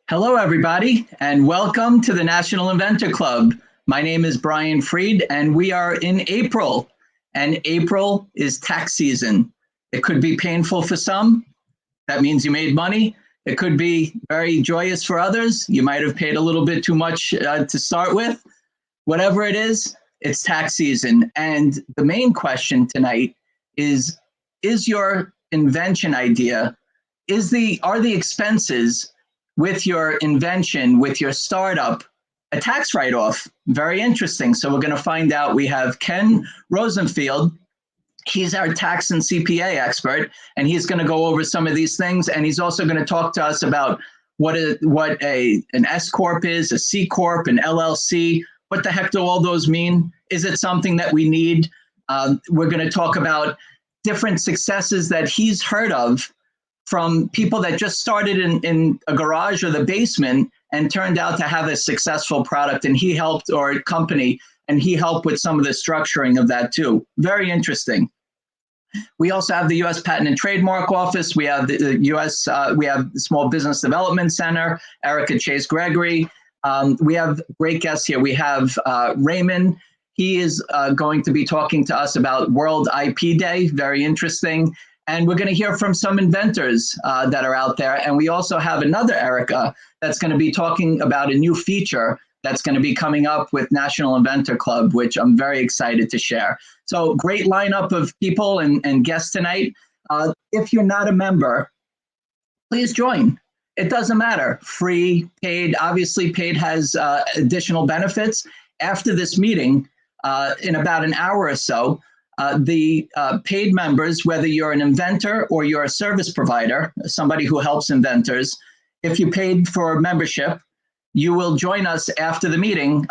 Hello, everybody, and welcome to the National Inventor Club. My name is Brian Freed, and we are in April, and April is tax season. It could be painful for some. That means you made money. It could be very joyous for others. You might have paid a little bit too much to start with. Whatever it is, it's tax season. And the main question tonight is your invention idea, are the expenses with your invention, with your startup, a tax write-off? Very interesting. So we're going to find out. We have Ken Rosenfield. He's our tax and CPA expert, and he's going to go over some of these things. And he's also going to talk to us about what an S Corp is, a C Corp, an LLC. What the heck do all those mean? Is it something that we need? We're going to talk about different successes that he's heard of from people that just started in a garage or the basement and turned out to have a successful product, and he helped, or a company, and he helped with some of the structuring of that too. Very interesting. We also have the U.S. Patent and Trademark Office. We have the U.S. We have the Small Business Development Center, Erica Chase Gregory. We have great guests here. We have Raymond. He is going to be talking to us about World IP Day. Very interesting. And we're going to hear from some inventors that are out there. And we also have another Erica that's going to be talking about a new feature that's going to be coming up with National Inventor Club, which I'm very excited to share. So great lineup of people and guests tonight. If you're not a member, please join. It doesn't matter. Free, paid. Obviously, paid has additional benefits. After this meeting, in about an hour or so, the paid members, whether you're an inventor or you're a service provider, somebody who helps inventors, if you paid for membership, you will join us after the meeting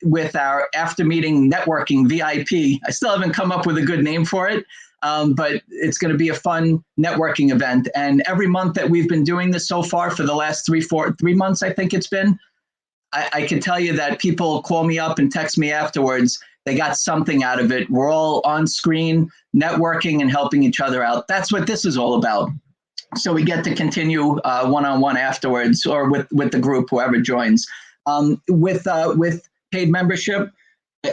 with our after meeting networking VIP. I still haven't come up with a good name for it, but it's going to be a fun networking event. And every month that we've been doing this so far, for the last 3 months, I think it's been, I can tell you that people call me up and text me afterwards. They got something out of it. We're all on screen, networking and helping each other out. That's what this is all about. So we get to continue one-on-one afterwards, or with the group, whoever joins. With paid membership,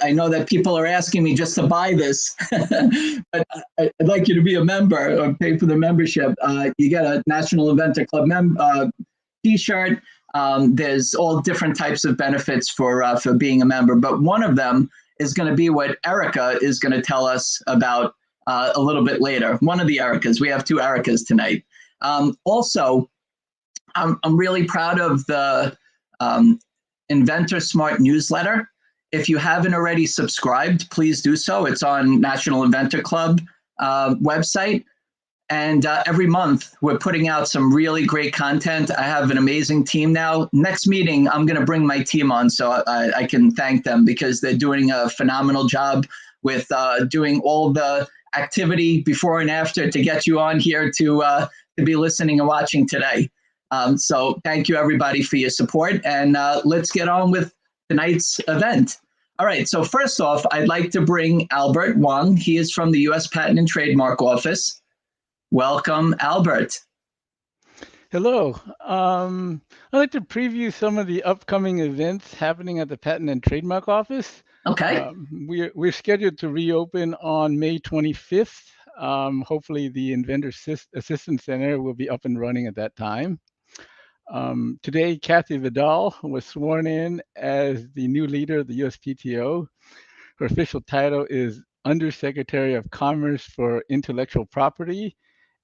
I know that people are asking me just to buy this, but I'd like you to be a member or pay for the membership. You get a National Inventor Club t-shirt. There's all different types of benefits for being a member, but one of them is going to be what Erica is going to tell us about a little bit later. One of the Ericas. We have 2 Ericas tonight. Also, I'm really proud of the Inventor Smart newsletter. If you haven't already subscribed, please do so. It's on National Inventor Club website. And every month, we're putting out some really great content. I have an amazing team now. Next meeting, I'm going to bring my team on so I can thank them, because they're doing a phenomenal job with doing all the activity before and after to get you on here to be listening and watching today. So thank you, everybody, for your support. And let's get on with tonight's event. All right. So first off, I'd like to bring Albert Wang. He is from the U.S. Patent and Trademark Office. Welcome, Albert. Hello. I'd like to preview some of the upcoming events happening at the Patent and Trademark Office. Okay. We're scheduled to reopen on May 25th. Hopefully the Inventor Assistance Center will be up and running at that time. Today, Kathy Vidal was sworn in as the new leader of the USPTO. Her official title is Undersecretary of Commerce for Intellectual Property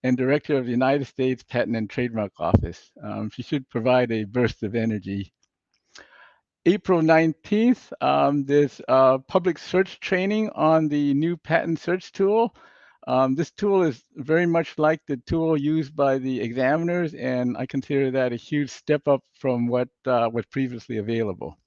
and Director of the United States Patent and Trademark Office. She should provide a burst of energy. April 19th, there's public search training on the new patent search tool. This tool is very much like the tool used by the examiners, and I consider that a huge step up from what was previously available.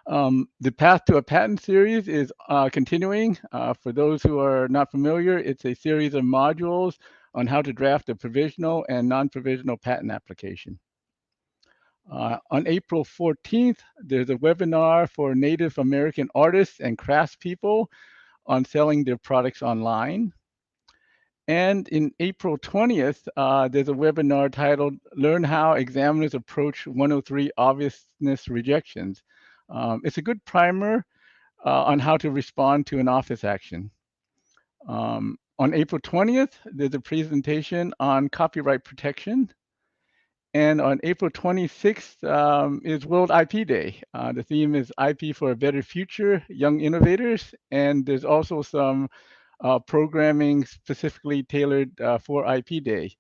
The Path to a Patent series is continuing. For those who are not familiar, it's a series of modules on how to draft a provisional and non-provisional patent application. On April 14th, there's a webinar for Native American artists and craftspeople on selling their products online. And in April 20th, there's a webinar titled Learn How Examiners Approach 103 Obviousness Rejections. It's a good primer on how to respond to an office action. On April 20th, there's a presentation on copyright protection. And on April 26th is World IP Day. The theme is IP for a Better Future, Young Innovators. And there's also some programming specifically tailored for IP Day.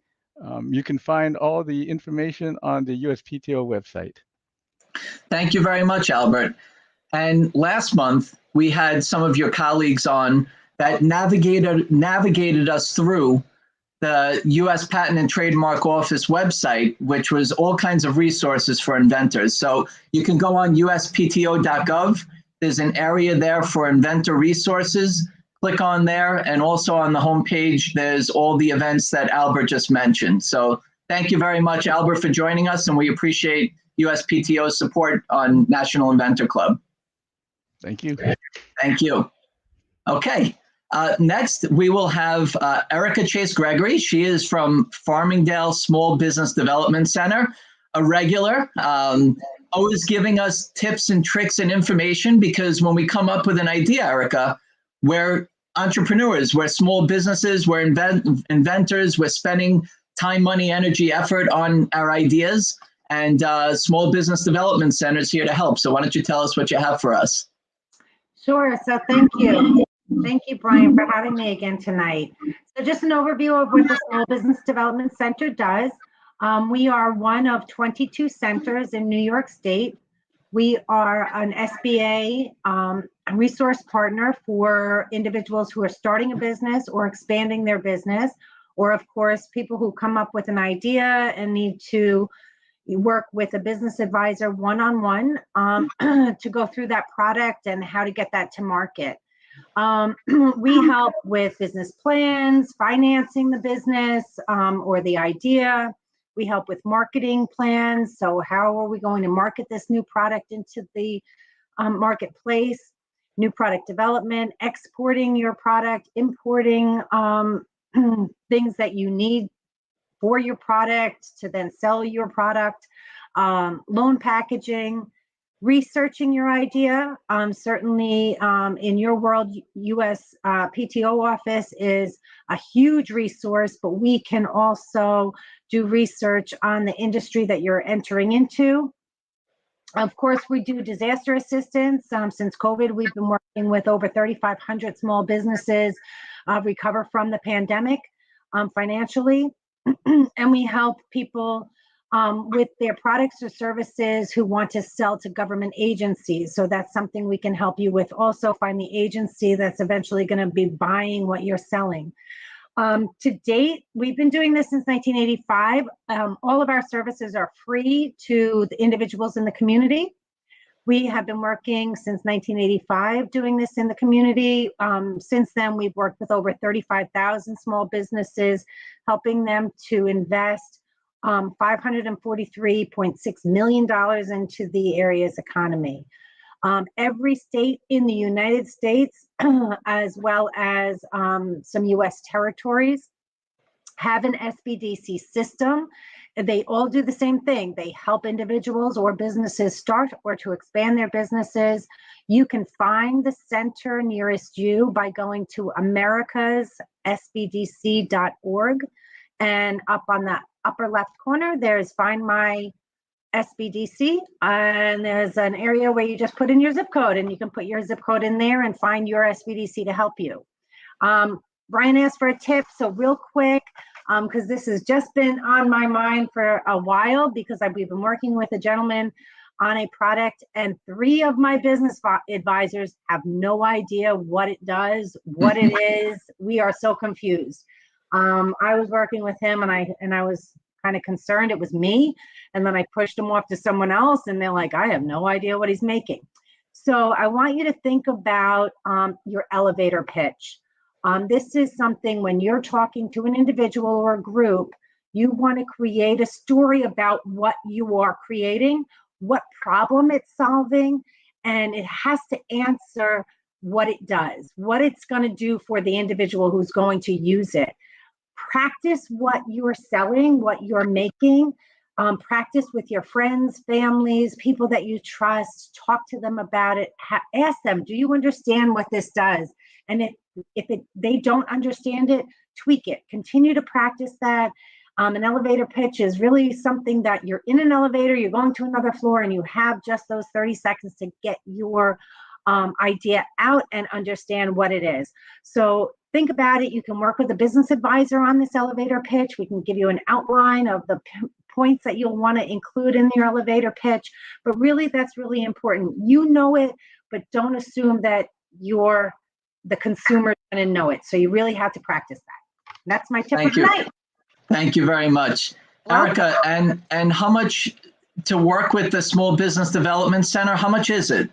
You can find all the information on the USPTO website. Thank you very much, Albert. And last month, we had some of your colleagues on that navigated us through the U.S. Patent and Trademark Office website, which was all kinds of resources for inventors. So you can go on uspto.gov. There's an area there for inventor resources. Click on there, and also on the homepage, there's all the events that Albert just mentioned. So thank you very much, Albert, for joining us, and we appreciate USPTO's support on National Inventor Club. Thank you. Thank you. Okay. Next, we will have Erica Chase Gregory. She is from Farmingdale Small Business Development Center, a regular, always giving us tips and tricks and information, because when we come up with an idea, Erica, we're entrepreneurs, we're small businesses, we're inventors, we're spending time, money, energy, effort on our ideas, and Small Business Development Center is here to help. So why don't you tell us what you have for us? Sure. So thank you. Thank you, Brian, for having me again tonight. So just an overview of what the Small Business Development Center does. We are one of 22 centers in New York State. We are an SBA resource partner for individuals who are starting a business or expanding their business, or of course, people who come up with an idea and need to work with a business advisor one-on-one to go through that product and how to get that to market. We help with business plans, financing the business or the idea. We help with marketing plans. So how are we going to market this new product into the marketplace? New product development, exporting your product, importing things that you need for your product to then sell your product, loan packaging, researching your idea. Certainly in your world, US PTO office is a huge resource, but we can also do research on the industry that you're entering into. Of course, we do disaster assistance. Since COVID, we've been working with over 3,500 small businesses recover from the pandemic financially. And we help people with their products or services who want to sell to government agencies. So that's something we can help you with. Also find the agency that's eventually going to be buying what you're selling. To date, we've been doing this since 1985. All of our services are free to the individuals in the community. We have been working since 1985 doing this in the community. Since then, we've worked with over 35,000 small businesses, helping them to invest $543.6 million into the area's economy. Every state in the United States, as well as some US territories, have an SBDC system. They all do the same thing. They help individuals or businesses start or to expand their businesses. You can find the center nearest you by going to americassbdc.org, and up on the upper left corner, there's Find My SBDC, and there's an area where you just put in your zip code, and you can put your zip code in there and find your SBDC to help you. Brian asked for a tip, so real quick, because this has just been on my mind for a while, because we've been working with a gentleman on a product, and 3 of my business advisors have no idea what it does, what it is. We are so confused. I was working with him, and I was kind of concerned it was me, and then I pushed him off to someone else, and they're like, I have no idea what he's making. So I want you to think about your elevator pitch. This is something when you're talking to an individual or a group, you want to create a story about what you are creating, what problem it's solving, and it has to answer what it does, what it's going to do for the individual who's going to use it. practice what you're selling, what you're making. Practice with your friends, families, people that you trust. Talk to them about it. Ask them, do you understand what this does? And if they don't understand it, tweak it. Continue to practice that. An elevator pitch is really something that you're in an elevator, you're going to another floor, and you have just those 30 seconds to get your idea out and understand what it is. So think about it. You can work with a business advisor on this elevator pitch. We can give you an outline of the points that you'll want to include in your elevator pitch. But really, that's really important. You know it, but don't assume that the consumer is going to know it. So you really have to practice that. That's my tip for tonight. Thank you very much. Erica, and how much to work with the Small Business Development Center? How much is it?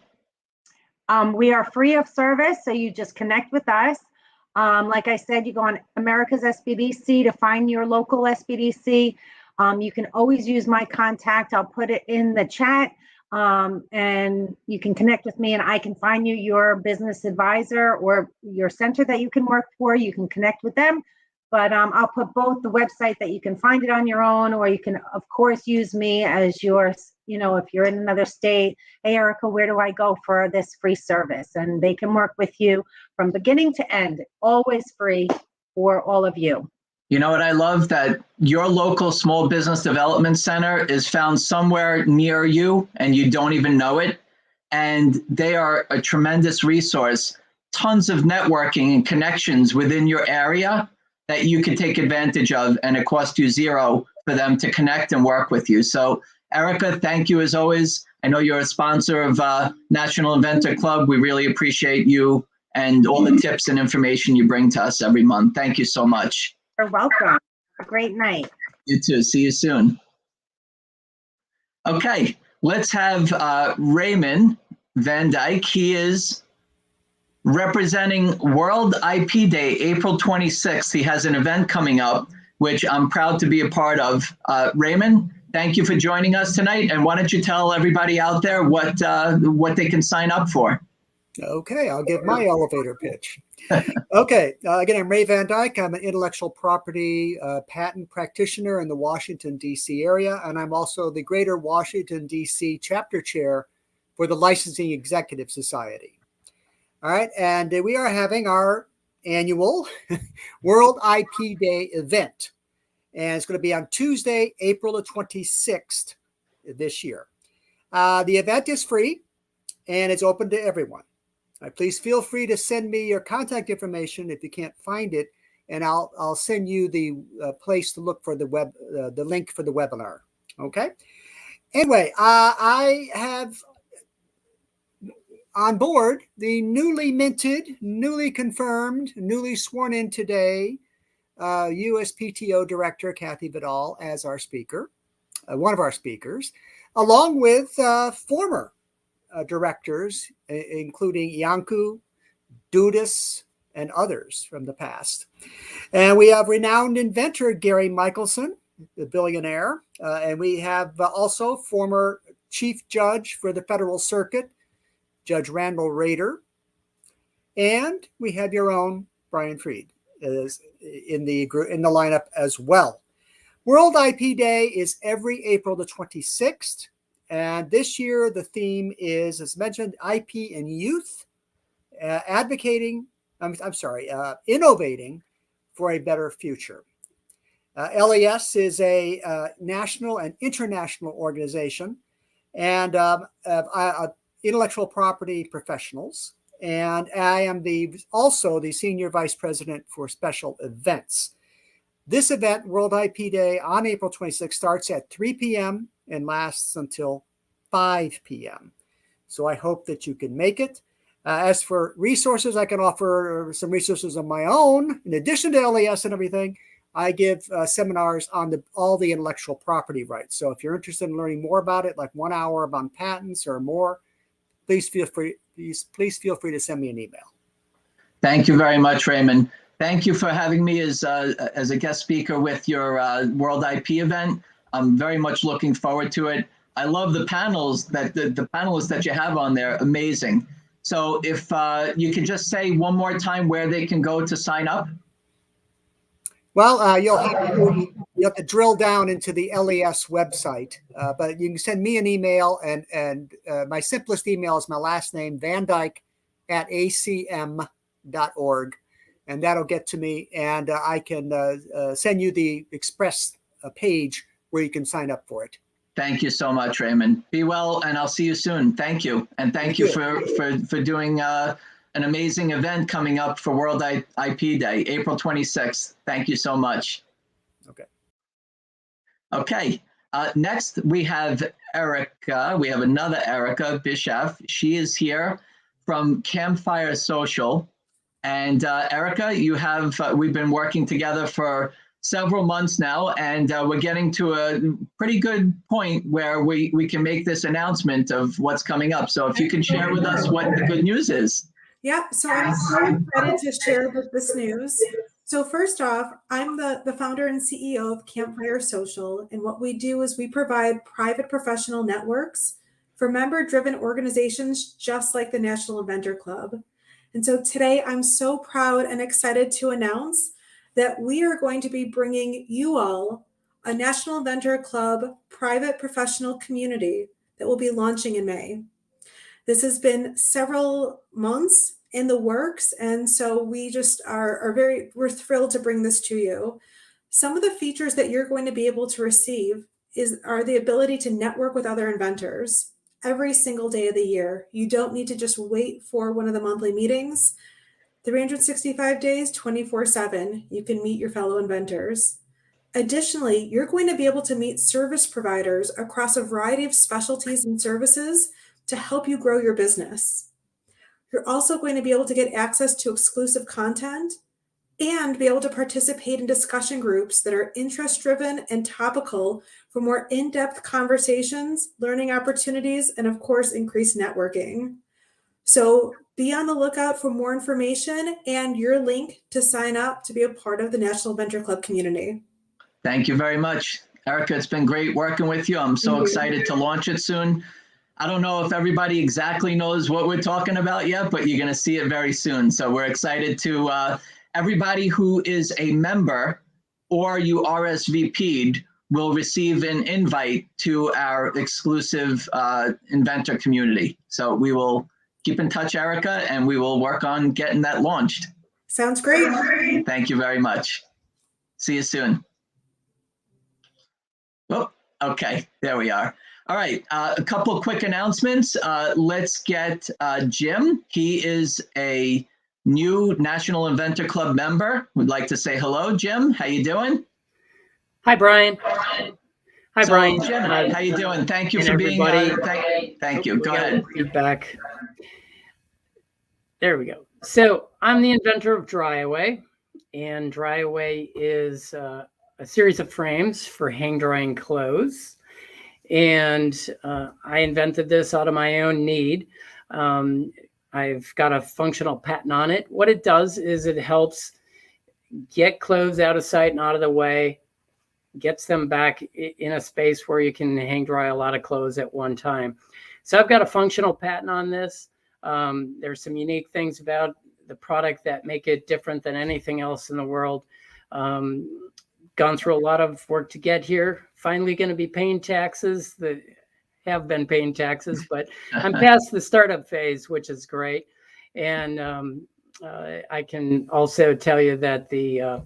We are free of service, so you just connect with us. Like I said, you go on America's SBDC to find your local SBDC. You can always use my contact. I'll put it in the chat, and you can connect with me, and I can find you your business advisor or your center that you can work for. You can connect with them. But I'll put both the website that you can find it on your own, or you can, of course, use me as yours. If you're in another state, hey, Erica, where do I go for this free service? And they can work with you from beginning to end, always free for all of you. You know what I love? That your local Small Business Development Center is found somewhere near you and you don't even know it. And they are a tremendous resource, tons of networking and connections within your area that you can take advantage of, and it costs you zero for them to connect and work with you. So Erica, thank you as always. I know you're a sponsor of National Inventor Club. We really appreciate you and all the tips and information you bring to us every month. Thank you so much. You're welcome. Have a great night. You too. See you soon. Okay, let's have Raymond Van Dyke. He is representing World IP Day, April 26th. He has an event coming up, which I'm proud to be a part of. Raymond, thank you for joining us tonight. And why don't you tell everybody out there what they can sign up for? Okay, I'll give my elevator pitch. Okay, again, I'm Ray Van Dyke. I'm an intellectual property patent practitioner in the Washington, D.C. area, and I'm also the Greater Washington, D.C. chapter chair for the Licensing Executive Society. All right, and we are having our annual World IP Day event, and it's going to be on Tuesday, April the 26th this year. The event is free, and it's open to everyone. Please feel free to send me your contact information if you can't find it, and I'll send you the place to look for the link for the webinar. Okay. Anyway, I have on board the newly minted, newly confirmed, newly sworn in today USPTO Director Kathy Vidal as our speaker, one of our speakers, along with former directors, including Iancu, Dudis, and others from the past. And we have renowned inventor Gary Michelson, the billionaire. And we have also former chief judge for the Federal Circuit, Judge Randall Rader. And we have your own Brian Freed is in the lineup as well. World IP Day is every April the 26th. And this year, the theme is, as mentioned, IP and youth, innovating for a better future. LES is a national and international organization and intellectual property professionals. And I am also the Senior Vice President for Special Events. This event, World IP Day, on April 26th, starts at 3 p.m. and lasts until 5 p.m. So I hope that you can make it. As for resources, I can offer some resources of my own. In addition to LES and everything, I give seminars on all the intellectual property rights. So if you're interested in learning more about it, like 1 hour on patents or more, please feel free to send me an email. Thank you very much, Raymond. Thank you for having me as a guest speaker with your World IP event. I'm very much looking forward to it. I love the panels that the panelists that you have on there. Amazing. So if you can just say one more time where they can go to sign up. Well, you'll have to drill down into the LES website, but you can send me an email, and my simplest email is my last name, vandyke@acm.org, and that'll get to me, and I can send you the express page where you can sign up for it. Thank you so much, Raymond. Be well, and I'll see you soon. Thank you. And thank you for doing an amazing event coming up for World IP Day, April 26th. Thank you so much. Okay. Okay. Next, we have Erica. We have another Erica Bischoff. She is here from Campfire Social. And Erica, we've been working together for several months now, and we're getting to a pretty good point where we can make this announcement of what's coming up. So if you can share with us what the good news is. Yeah, so I'm so excited to share this news. So first off, I'm the founder and CEO of Campfire Social, and what we do is we provide private professional networks for member-driven organizations just like the National Inventor Club. And so today I'm so proud and excited to announce that we are going to be bringing you all a National Inventor Club private professional community that will be launching in May. This has been several months in the works, and so we just we're thrilled to bring this to you. Some of the features that you're going to be able to receive are the ability to network with other inventors every single day of the year. You don't need to just wait for one of the monthly meetings. 365 days, 24/7, you can meet your fellow inventors. Additionally, you're going to be able to meet service providers across a variety of specialties and services to help you grow your business. You're also going to be able to get access to exclusive content and be able to participate in discussion groups that are interest-driven and topical for more in-depth conversations, learning opportunities, and of course, increased networking. So be on the lookout for more information and your link to sign up to be a part of the National Inventor Club community. Thank you very much, Erica. It's been great working with you. I'm so excited to launch it soon. I don't know if everybody exactly knows what we're talking about yet, but you're going to see it very soon. So we're excited to everybody who is a member or you RSVP'd will receive an invite to our exclusive inventor community. So we will keep in touch, Erica, and we will work on getting that launched. Sounds great. Thank you very much. See you soon. Oh, okay, there we are. All right, a couple of quick announcements. Let's get Jim. He is a new National Inventor Club member. We'd like to say hello, Jim. How you doing? Hi, Brian. Hi, Brian. Jim, how you doing? Thank you for being here. Thank you. Go ahead. Feedback. There we go. So I'm the inventor of Dryaway, and Dryaway is a series of frames for hang drying clothes. And I invented this out of my own need. I've got a functional patent on it. What it does is it helps get clothes out of sight and out of the way, gets them back in a space where you can hang dry a lot of clothes at one time. So I've got a functional patent on this. There's some unique things about the product that make it different than anything else in the world. Gone through a lot of work to get here. Finally going to be paying taxes. Have been paying taxes, but I'm past the startup phase, which is great. And I can also tell you that the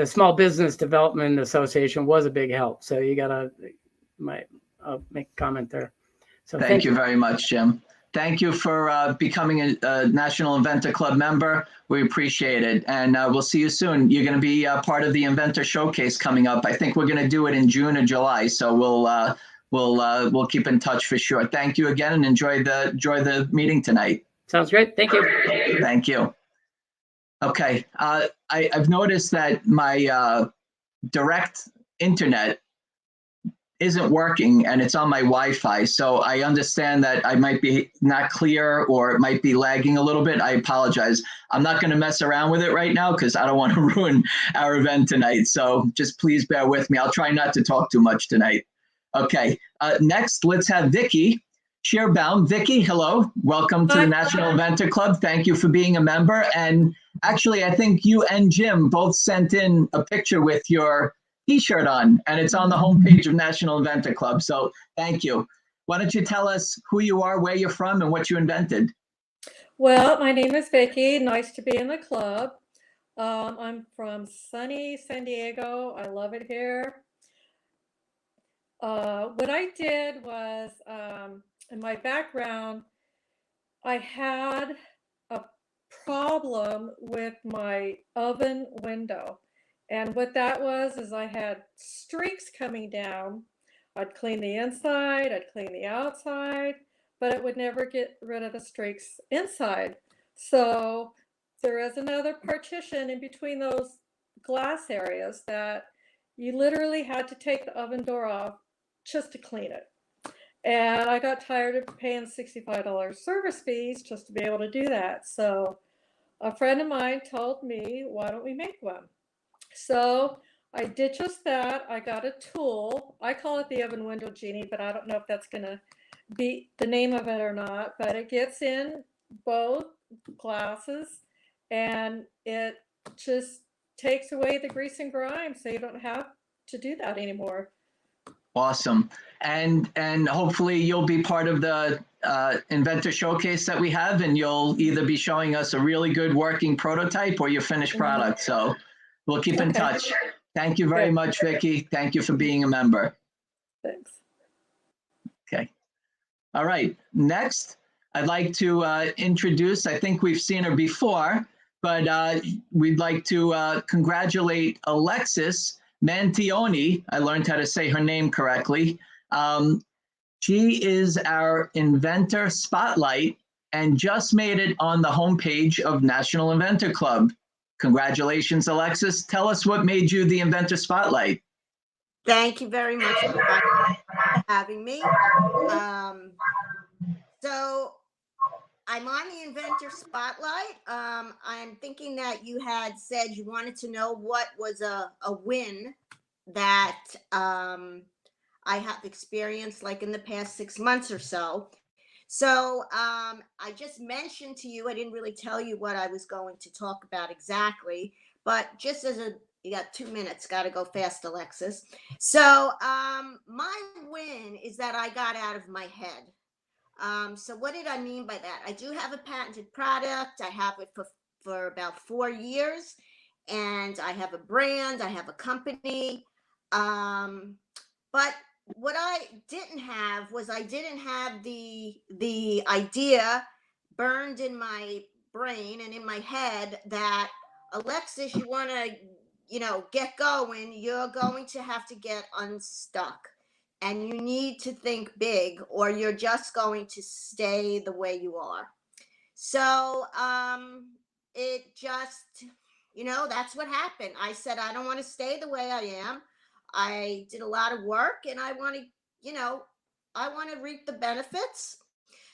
Small Business Development Association was a big help. So you got to make a comment there. So thank you very much, Jim. Thank you for becoming a National Inventor Club member. We appreciate it. And we'll see you soon. You're going to be part of the Inventor Showcase coming up. I think we're going to do it in June or July. So we'll keep in touch for sure. Thank you again, and enjoy the meeting tonight. Sounds great. Thank you. Thank you. Okay. I've noticed that my direct internet isn't working, and it's on my Wi-Fi. So I understand that I might be not clear, or it might be lagging a little bit. I apologize. I'm not going to mess around with it right now because I don't want to ruin our event tonight. So just please bear with me. I'll try not to talk too much tonight. Okay. Next, let's have Vicki Shearbaum. Vicki, hello. Welcome to the National Inventor Club. Thank you for being a member. And Actually, I think you and Jim both sent in a picture with your t-shirt on, and it's on the homepage of National Inventor Club. So thank you. Why don't you tell us who you are, where you're from, and what you invented? Well, my name is Vicky. Nice to be in the club. I'm from sunny San Diego. I love it here. What I did was, in my background, I had a problem with my oven window. And what that was is I had streaks coming down. I'd clean the inside, I'd clean the outside, but it would never get rid of the streaks inside. So there is another partition in between those glass areas that you literally had to take the oven door off just to clean it. And I got tired of paying $65 service fees just to be able to do that. So a friend of mine told me, why don't we make one? So I did just that. I got a tool. I call it the oven window Genie, but I don't know if that's going to be the name of it or not. But it gets in both glasses and it just takes away the grease and grime, so you don't have to do that anymore. Awesome. And hopefully you'll be part of the Inventor Showcase that we have, and you'll either be showing us a really good working prototype or your finished product. So we'll keep in touch. Thank you very much, Vicky. Thank you for being a member. Thanks. Okay. All right. Next, I'd like to introduce, I think we've seen her before, but we'd like to congratulate Alexis Mantioni. I learned how to say her name correctly. She is our Inventor Spotlight and just made it on the homepage of National Inventor Club. Congratulations, Alexis. Tell us what made you the Inventor Spotlight. Thank you very much for having me. So I'm on the Inventor Spotlight. I'm thinking that you had said you wanted to know what was a win that I have experienced like in the past 6 months or so. So I just mentioned to you, I didn't really tell you what I was going to talk about exactly, but just as you got 2 minutes, got to go fast, Alexis. So my win is that I got out of my head. So what did I mean by that? I do have a patented product. I have it for about 4 years, and I have a brand, I have a company. But what I didn't have was I didn't have the idea burned in my brain and in my head that, Alexis, you want to, get going, you're going to have to get unstuck. And you need to think big, or you're just going to stay the way you are. So it just, that's what happened. I said, I don't want to stay the way I am. I did a lot of work, and I want to, I want to reap the benefits.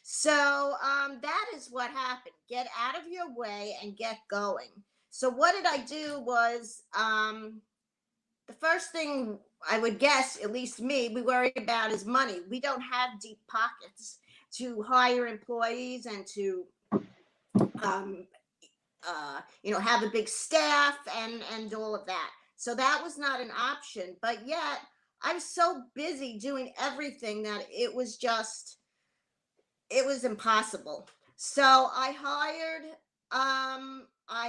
So that is what happened. Get out of your way and get going. So what did I do was the first thing I would guess, at least me, we worry about is money. We don't have deep pockets to hire employees and to, have a big staff and all of that. So that was not an option. But yet I was so busy doing everything that it was impossible. So I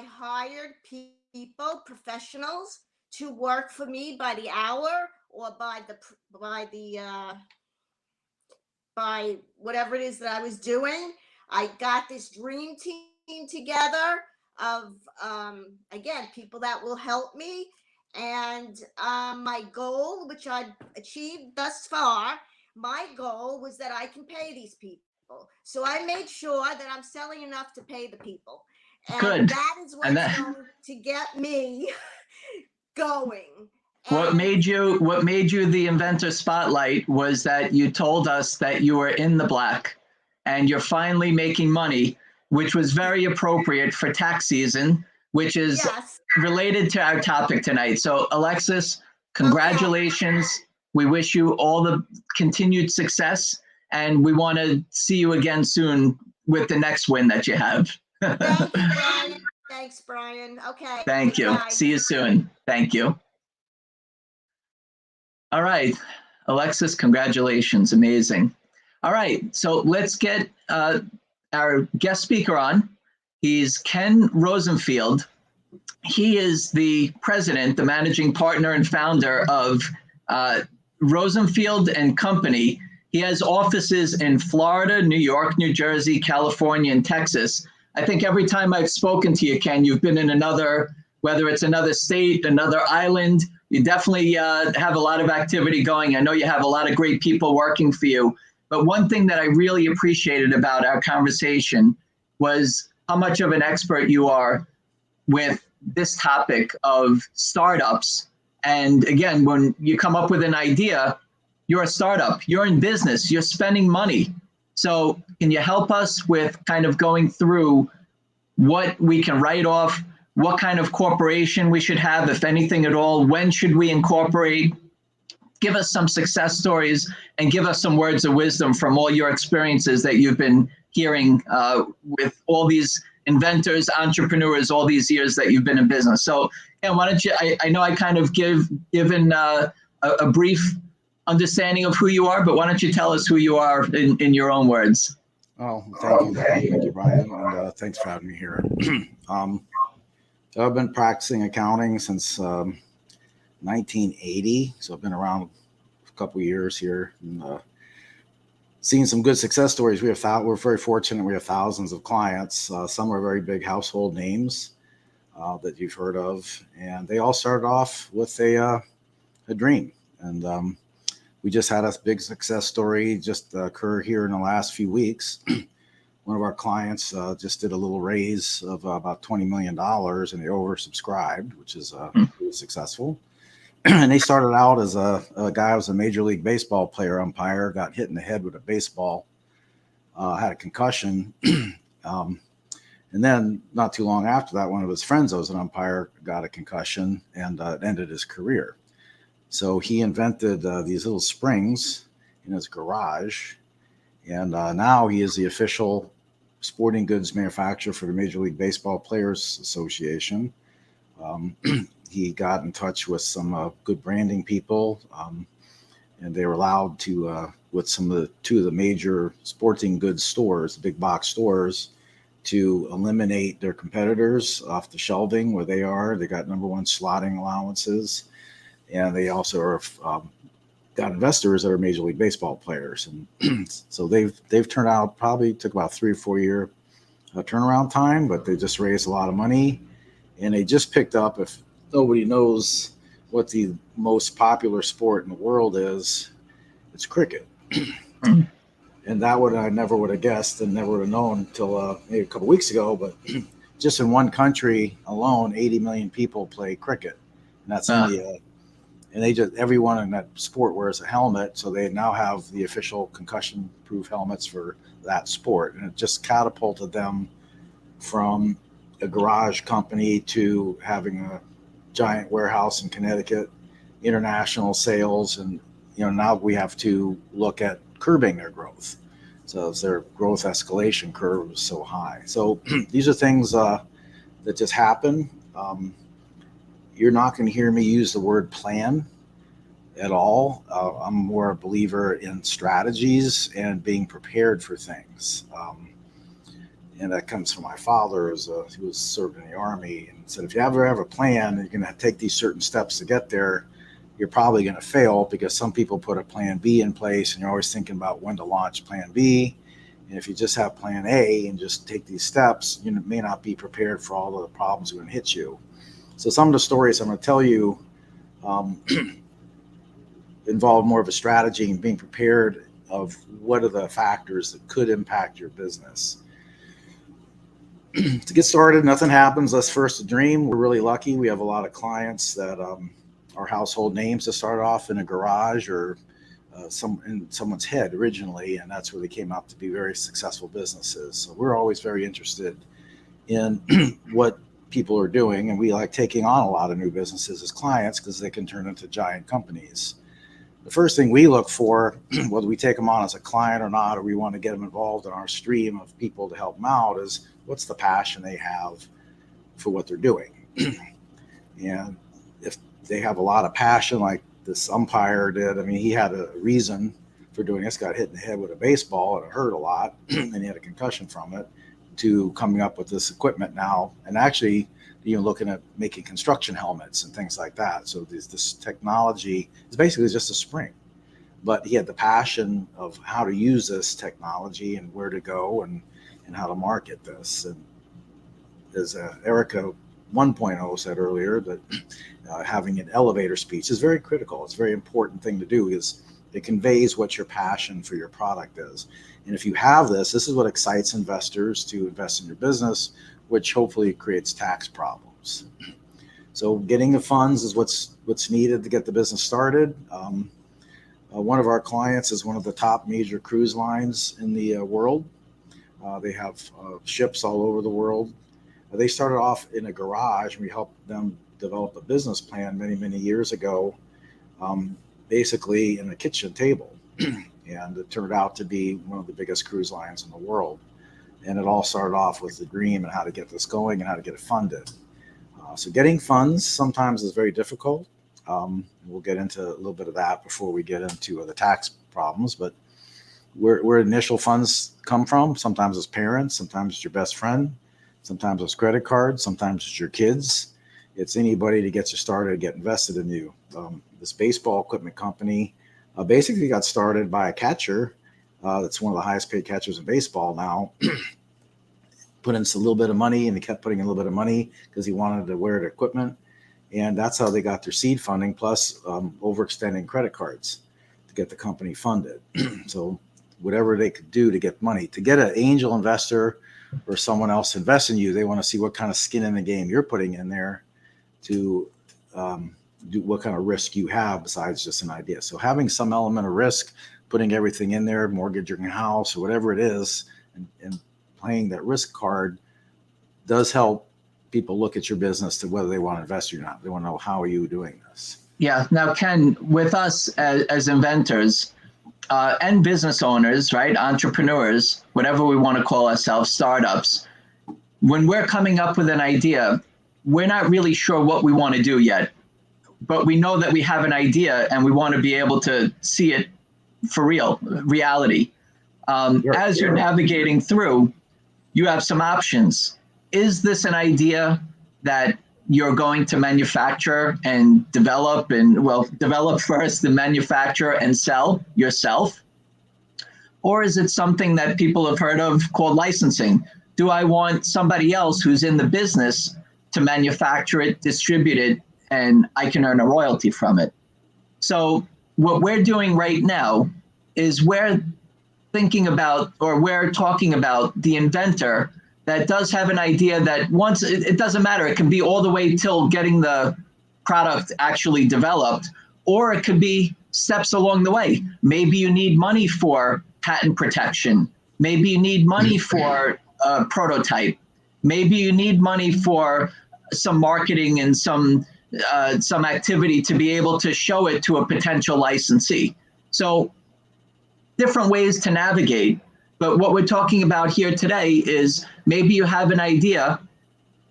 hired people, professionals, to work for me by the hour or by whatever it is that I was doing. I got this dream team together of, again, people that will help me. And my goal, which I've achieved thus far, my goal was that I can pay these people. So I made sure that I'm selling enough to pay the people. And Good. That is what's going to get me going. What made you the Inventor Spotlight was that you told us that you were in the black and you're finally making money, which was very appropriate for tax season, which is related to our topic tonight. So Alexis, congratulations. Okay. We wish you all the continued success, and we want to see you again soon with the next win that you have. Thank you, Brian. Thanks, Brian. Okay. Thank you. Bye. See you soon. Thank you. All right, Alexis, congratulations. Amazing. All right, so let's get our guest speaker on. He's Ken Rosenfield. He is the president, the managing partner and founder of Rosenfield and Company. He has offices in Florida, New York, New Jersey, California, and Texas. I think every time I've spoken to you, Ken, you've been in another, whether it's another state, another island. You definitely have a lot of activity going. I know you have a lot of great people working for you. But one thing that I really appreciated about our conversation was how much of an expert you are with this topic of startups. And again, when you come up with an idea, you're a startup, you're in business, you're spending money. So can you help us with kind of going through what we can write off, what kind of corporation we should have, if anything at all, when should we incorporate? Give us some success stories and give us some words of wisdom from all your experiences that you've been hearing with all these inventors, entrepreneurs, all these years that you've been in business. So, Ken, why don't you, I know I kind of given a brief understanding of who you are, but why don't you tell us who you are in your own words? Oh, thank you. Thank you, Brian. And thanks for having me here. I've been practicing accounting since 1980. So I've been around a couple of years here and seen some good success stories. We're very fortunate. We have thousands of clients. Some are very big household names that you've heard of. And they all started off with a dream. And we just had a big success story just occur here in the last few weeks. One of our clients just did a little raise of about $20 million, and they oversubscribed, which is really successful. And they started out as a guy who was a Major League Baseball player umpire, got hit in the head with a baseball, had a concussion. And then not too long after that, one of his friends that was an umpire got a concussion and ended his career. So he invented these little springs in his garage. And now he is the official sporting goods manufacturer for the Major League Baseball Players Association. He got in touch with some good branding people, and they were allowed to, with two of the major sporting goods stores, the big box stores, to eliminate their competitors off the shelving where they are. They got #1 slotting allowances, and they also are got investors that are Major League Baseball players. And so they've turned out, probably took about 3 or 4 year turnaround time, but they just raised a lot of money, and they just picked up, if nobody knows what the most popular sport in the world is, it's cricket. And that I never would have guessed and never would have known until maybe a couple weeks ago, but just in one country alone, 80 million people play cricket, and that's India. And everyone in that sport wears a helmet. So they now have the official concussion proof helmets for that sport. And it just catapulted them from a garage company to having a giant warehouse in Connecticut, international sales. And, now we have to look at curbing their growth. So their growth escalation curve is so high. So these are things that just happen. You're not going to hear me use the word plan at all. I'm more a believer in strategies and being prepared for things. And that comes from my father, who was served in the Army, and said, if you ever have a plan, you're going to take these certain steps to get there, you're probably going to fail, because some people put a plan B in place and you're always thinking about when to launch plan B. And if you just have plan A and just take these steps, you may not be prepared for all of the problems that are going to hit you. So some of the stories I'm going to tell you involve more of a strategy and being prepared of what are the factors that could impact your business. To get started, nothing happens unless first a dream. We're really lucky. We have a lot of clients that are household names that started off in a garage or in someone's head originally, and that's where they came out to be very successful businesses. So we're always very interested in what people are doing, and we like taking on a lot of new businesses as clients because they can turn into giant companies. The first thing we look for, whether we take them on as a client or not, or we want to get them involved in our stream of people to help them out, is what's the passion they have for what they're doing. And if they have a lot of passion, like this umpire did, I mean, he had a reason for doing this, got hit in the head with a baseball and it hurt a lot, and he had a concussion from it, to coming up with this equipment now, and actually, looking at making construction helmets and things like that. So this technology is basically just a spring, but he had the passion of how to use this technology and where to go and how to market this. And as Erica 1.0 said earlier, that having an elevator speech is very critical. It's a very important thing to do, is it conveys what your passion for your product is. And if you have this is what excites investors to invest in your business, which hopefully creates tax problems. So getting the funds is what's needed to get the business started. One of our clients is one of the top major cruise lines in the world. They have ships all over the world. They started off in a garage, and we helped them develop a business plan many, many years ago, basically in a kitchen table. And it turned out to be one of the biggest cruise lines in the world. And it all started off with the dream and how to get this going and how to get it funded. So getting funds sometimes is very difficult. We'll get into a little bit of that before we get into the tax problems, but where initial funds come from, sometimes it's parents, sometimes it's your best friend, sometimes it's credit cards, sometimes it's your kids. It's anybody to get you started, get invested in you. This baseball equipment company basically got started by a catcher that's one of the highest paid catchers in baseball now. Put in a little bit of money, and he kept putting in a little bit of money because he wanted to wear the equipment. And that's how they got their seed funding, plus overextending credit cards to get the company funded. So whatever they could do to get money, to get an angel investor or someone else to invest in you, they want to see what kind of skin in the game you're putting in there to do what kind of risk you have besides just an idea. So having some element of risk, putting everything in there, mortgaging your house or whatever it is, and playing that risk card does help people look at your business to whether they want to invest or not. They want to know, how are you doing this? Yeah. Now, Ken, with us as inventors and business owners, right, entrepreneurs, whatever we want to call ourselves, startups, when we're coming up with an idea, we're not really sure what we want to do yet, but we know that we have an idea and we want to be able to see it for reality. As you're navigating through, you have some options. Is this an idea that you're going to manufacture and develop, and develop first, then manufacture and sell yourself? Or is it something that people have heard of called licensing? Do I want somebody else who's in the business to manufacture it, distribute it, and I can earn a royalty from it? So what we're doing right now is we're thinking about, or we're talking about the inventor that does have an idea that once, it doesn't matter, it can be all the way till getting the product actually developed, or it could be steps along the way. Maybe you need money for patent protection. Maybe you need money for a prototype. Maybe you need money for some marketing and some activity to be able to show it to a potential licensee. So different ways to navigate. But what we're talking about here today is maybe you have an idea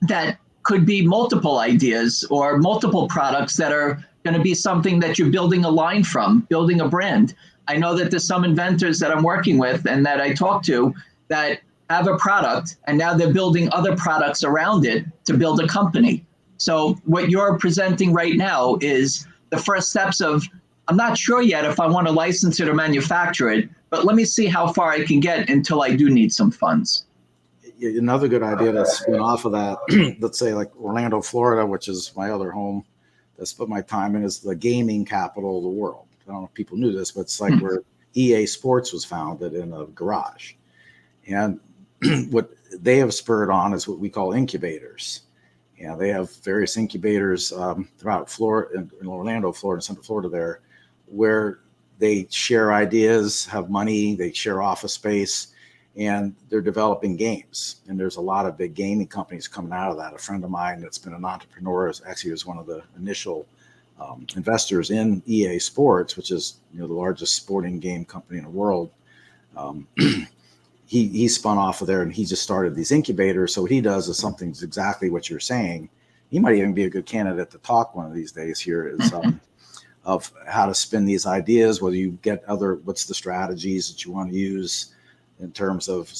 that could be multiple ideas or multiple products that are going to be something that you're building a line from, building a brand. I know that there's some inventors that I'm working with and that I talk to that have a product and now they're building other products around it to build a company. So what you're presenting right now is the first steps of, I'm not sure yet if I want to license it or manufacture it, but let me see how far I can get until I do need some funds. Another good idea to spin off of that, let's say like Orlando, Florida, which is my other home, that's put my time in, is the gaming capital of the world. I don't know if people knew this, but it's like where EA Sports was founded, in a garage. And what they have spurred on is what we call incubators. Yeah, they have various incubators throughout Florida, in Orlando, Florida, Central Florida there, where they share ideas, have money, they share office space, and they're developing games. And there's a lot of big gaming companies coming out of that. A friend of mine that's been an entrepreneur actually was one of the initial investors in EA Sports, which is the largest sporting game company in the world. he spun off of there and he just started these incubators. So what he does is something exactly what you're saying. He might even be a good candidate to talk one of these days here is of how to spin these ideas, whether you get what's the strategies that you want to use in terms of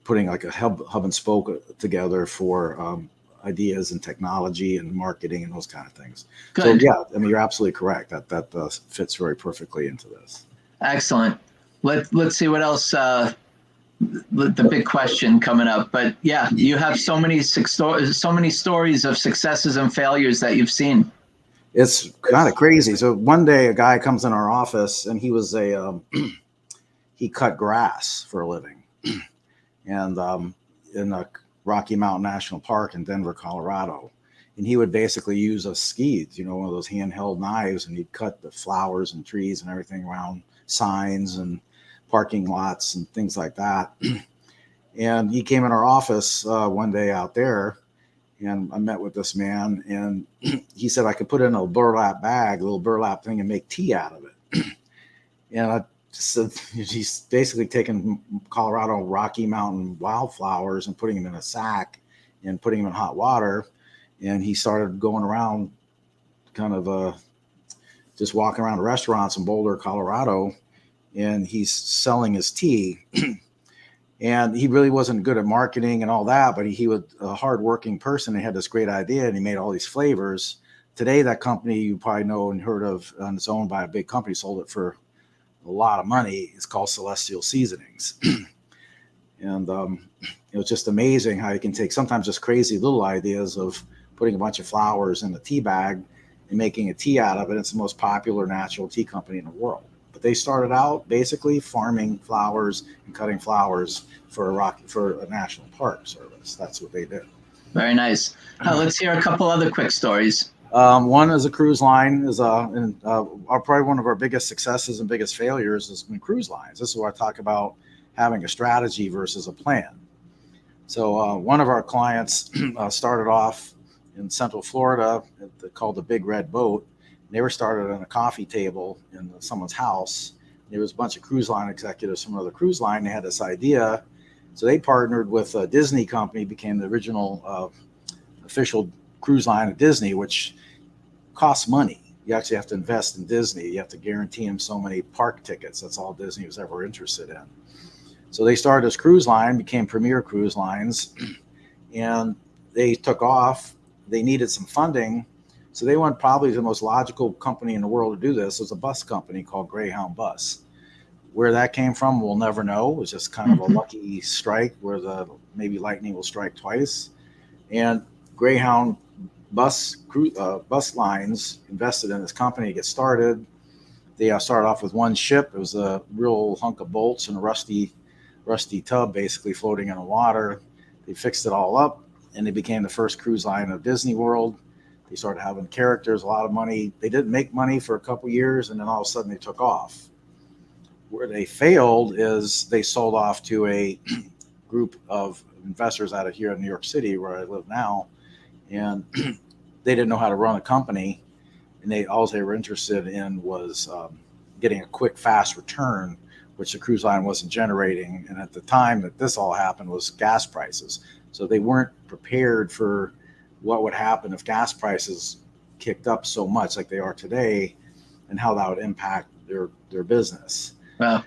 putting like a hub and spoke together for ideas and technology and marketing and those kind of things. Good. So yeah, I mean, you're absolutely correct. That fits very perfectly into this. Excellent. Let's see what else. The big question coming up, but yeah, you have so many stories of successes and failures that you've seen. It's kind of crazy. So one day a guy comes in our office and he was he cut grass for a living, and in a Rocky Mountain National Park in Denver, Colorado. And he would basically use a skeed, one of those handheld knives, and he'd cut the flowers and trees and everything around signs and parking lots and things like that. And he came in our office one day out there, and I met with this man, and he said I could put it in a burlap bag, a little burlap thing, and make tea out of it. And I said he's basically taking Colorado Rocky Mountain wildflowers and putting them in a sack and putting them in hot water. And he started going around kind of just walking around restaurants in Boulder, Colorado, and he's selling his tea. And he really wasn't good at marketing and all that, but he was a hardworking person. He had this great idea and he made all these flavors. Today, that company you probably know and heard of, and it's owned by a big company, sold it for a lot of money. It's called Celestial Seasonings. And it was just amazing how you can take sometimes just crazy little ideas of putting a bunch of flowers in a tea bag and making a tea out of it. It's the most popular natural tea company in the world. But they started out basically farming flowers and cutting flowers for a national park service. That's what they did. Very nice. Let's hear a couple other quick stories. One is a cruise line. Probably one of our biggest successes and biggest failures has been cruise lines. This is where I talk about having a strategy versus a plan. So one of our clients started off in Central Florida called the Big Red Boat. They were started on a coffee table in someone's house. There was a bunch of cruise line executives from another cruise line. They had this idea. So they partnered with a Disney company, became the original official cruise line of Disney, which costs money. You actually have to invest in Disney. You have to guarantee them so many park tickets. That's all Disney was ever interested in. So they started this cruise line, became Premier Cruise Lines, and they took off. They needed some funding. So they went probably to the most logical company in the world to do this. It was a bus company called Greyhound Bus. Where that came from, we'll never know. It was just kind of a lucky strike where maybe lightning will strike twice. And Greyhound bus lines invested in this company to get started. They started off with one ship. It was a real hunk of bolts and a rusty tub basically floating in the water. They fixed it all up and they became the first cruise line of Disney World. They started having characters, a lot of money. They didn't make money for a couple years, and then all of a sudden they took off. Where they failed is they sold off to a group of investors out of here in New York City, where I live now, and they didn't know how to run a company, and all they were interested in was getting a quick, fast return, which the cruise line wasn't generating. And at the time that this all happened was gas prices. So they weren't prepared for what would happen if gas prices kicked up so much like they are today and how that would impact their business. Wow,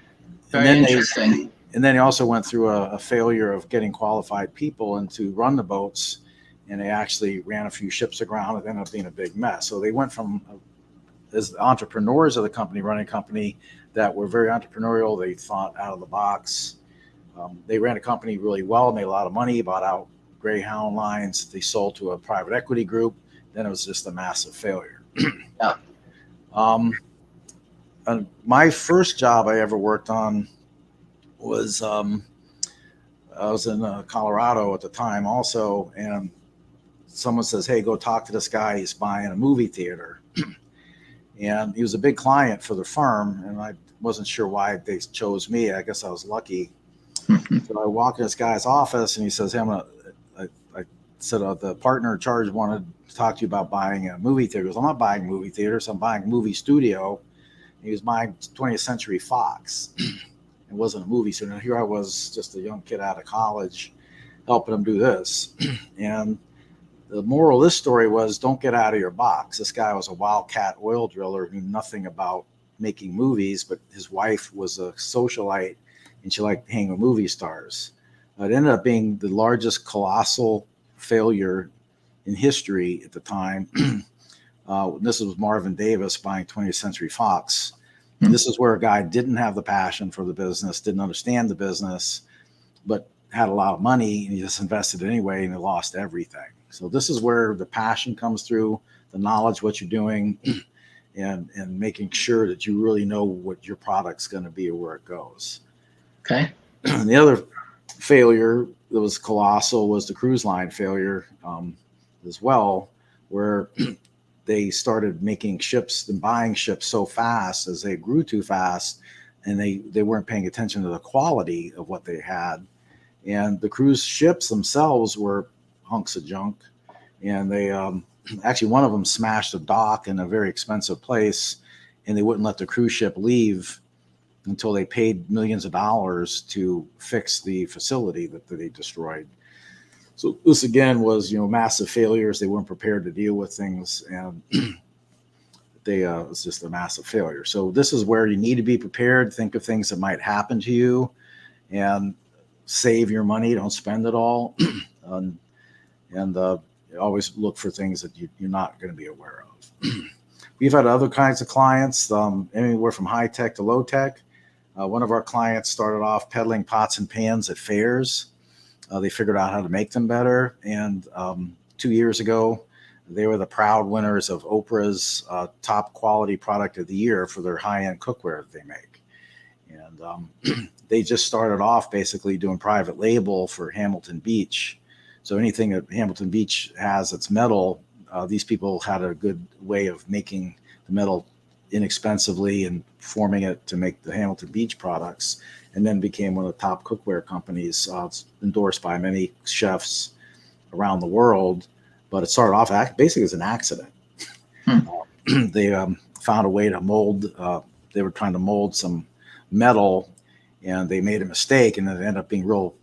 very interesting. And then he also went through a failure of getting qualified people and to run the boats, and they actually ran a few ships aground and ended up being a big mess. So they went from as entrepreneurs of the company, running a company that were very entrepreneurial. They thought out of the box. They ran a company really well, made a lot of money, bought out Greyhound lines. They sold to a private equity group. Then it was just a massive failure. Yeah. And my first job I ever worked on was I was in Colorado at the time also, and someone says, "Hey, go talk to this guy. He's buying a movie theater." And he was a big client for the firm, and I wasn't sure why they chose me. I guess I was lucky. So I walk in this guy's office, and he says, "Hey, I said the partner in charge wanted to talk to you about buying a movie theater." He goes, "I'm not buying movie theaters. I'm buying a movie studio." He was buying 20th Century Fox. It wasn't a movie. So now here I was, just a young kid out of college, helping them do this. And the moral of this story was, don't get out of your box. This guy was a wildcat oil driller who knew nothing about making movies, but his wife was a socialite and she liked to hang with movie stars. It ended up being the largest colossal failure in history at the time. This was Marvin Davis buying 20th Century Fox. And this is where a guy didn't have the passion for the business, didn't understand the business, but had a lot of money and he just invested anyway and he lost everything. So this is where the passion comes through, the knowledge, what you're doing, and making sure that you really know what your product's going to be or where it goes. Okay. And the other failure that was colossal was the cruise line failure as well, where they started making ships and buying ships so fast as they grew too fast, and they weren't paying attention to the quality of what they had. And the cruise ships themselves were hunks of junk. And they actually, one of them smashed a dock in a very expensive place, and they wouldn't let the cruise ship leave until they paid millions of dollars to fix the facility that they destroyed. So this again was, massive failures. They weren't prepared to deal with things, and it was just a massive failure. So this is where you need to be prepared. Think of things that might happen to you, and save your money. Don't spend it all, and always look for things that you're not going to be aware of. We've had other kinds of clients, anywhere from high tech to low tech. One of our clients started off peddling pots and pans at fairs. They figured out how to make them better. And 2 years ago, they were the proud winners of Oprah's top quality product of the year for their high-end cookware that they make. And they just started off basically doing private label for Hamilton Beach. So anything that Hamilton Beach has that's metal, these people had a good way of making the metal inexpensively and forming it to make the Hamilton Beach products, and then became one of the top cookware companies, endorsed by many chefs around the world. But it started off basically as an accident. They found a way to mold. They were trying to mold some metal, and they made a mistake, and it ended up being real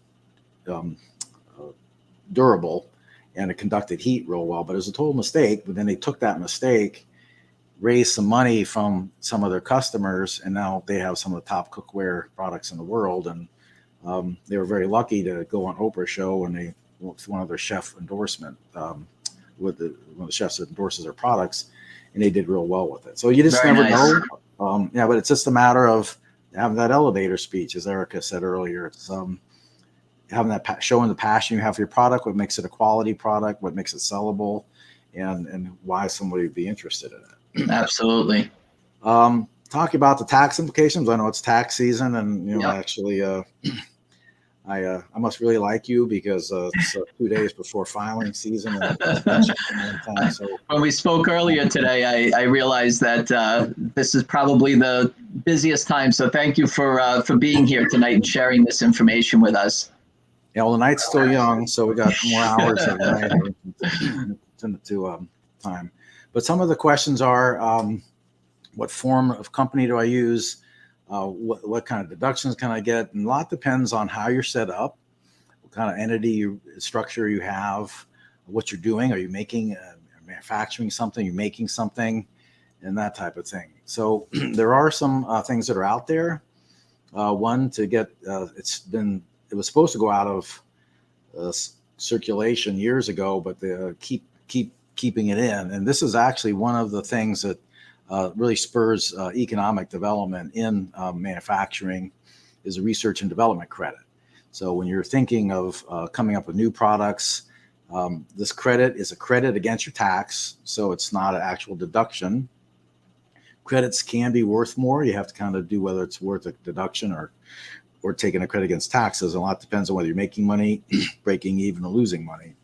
durable, and it conducted heat real well. But it was a total mistake. But then they took that mistake, raised some money from some of their customers, and now they have some of the top cookware products in the world. And they were very lucky to go on Oprah's show, and they one of their chef endorsement one of the chefs that endorses their products, and they did real well with it. So you just Very never nice. know. But it's just a matter of having that elevator speech, as Erica said earlier. It's having that showing the passion you have for your product, what makes it a quality product, what makes it sellable, and why somebody would be interested in it. Absolutely. Talking about the tax implications. I know it's tax season, and Yep. actually, I must really like you because it's 2 days before filing season. And so When we spoke earlier today, I realized that this is probably the busiest time. So thank you for being here tonight and sharing this information with us. well, the night's still young, so we got more hours of the night to time. But some of the questions are, what form of company do I use? What kind of deductions can I get? And a lot depends on how you're set up, what kind of entity structure you have, what you're doing. Are you making, manufacturing something? You're making something, and that type of thing. So there are some things that are out there. One to get, it was supposed to go out of circulation years ago, but they keeping it in. And this is actually one of the things that really spurs economic development in manufacturing, is a research and development credit. So when you're thinking of coming up with new products, this credit is a credit against your tax, so it's not an actual deduction. Credits can be worth more. You have to kind of do whether it's worth a deduction or taking a credit against taxes. A lot depends on whether you're making money, breaking even, or losing money.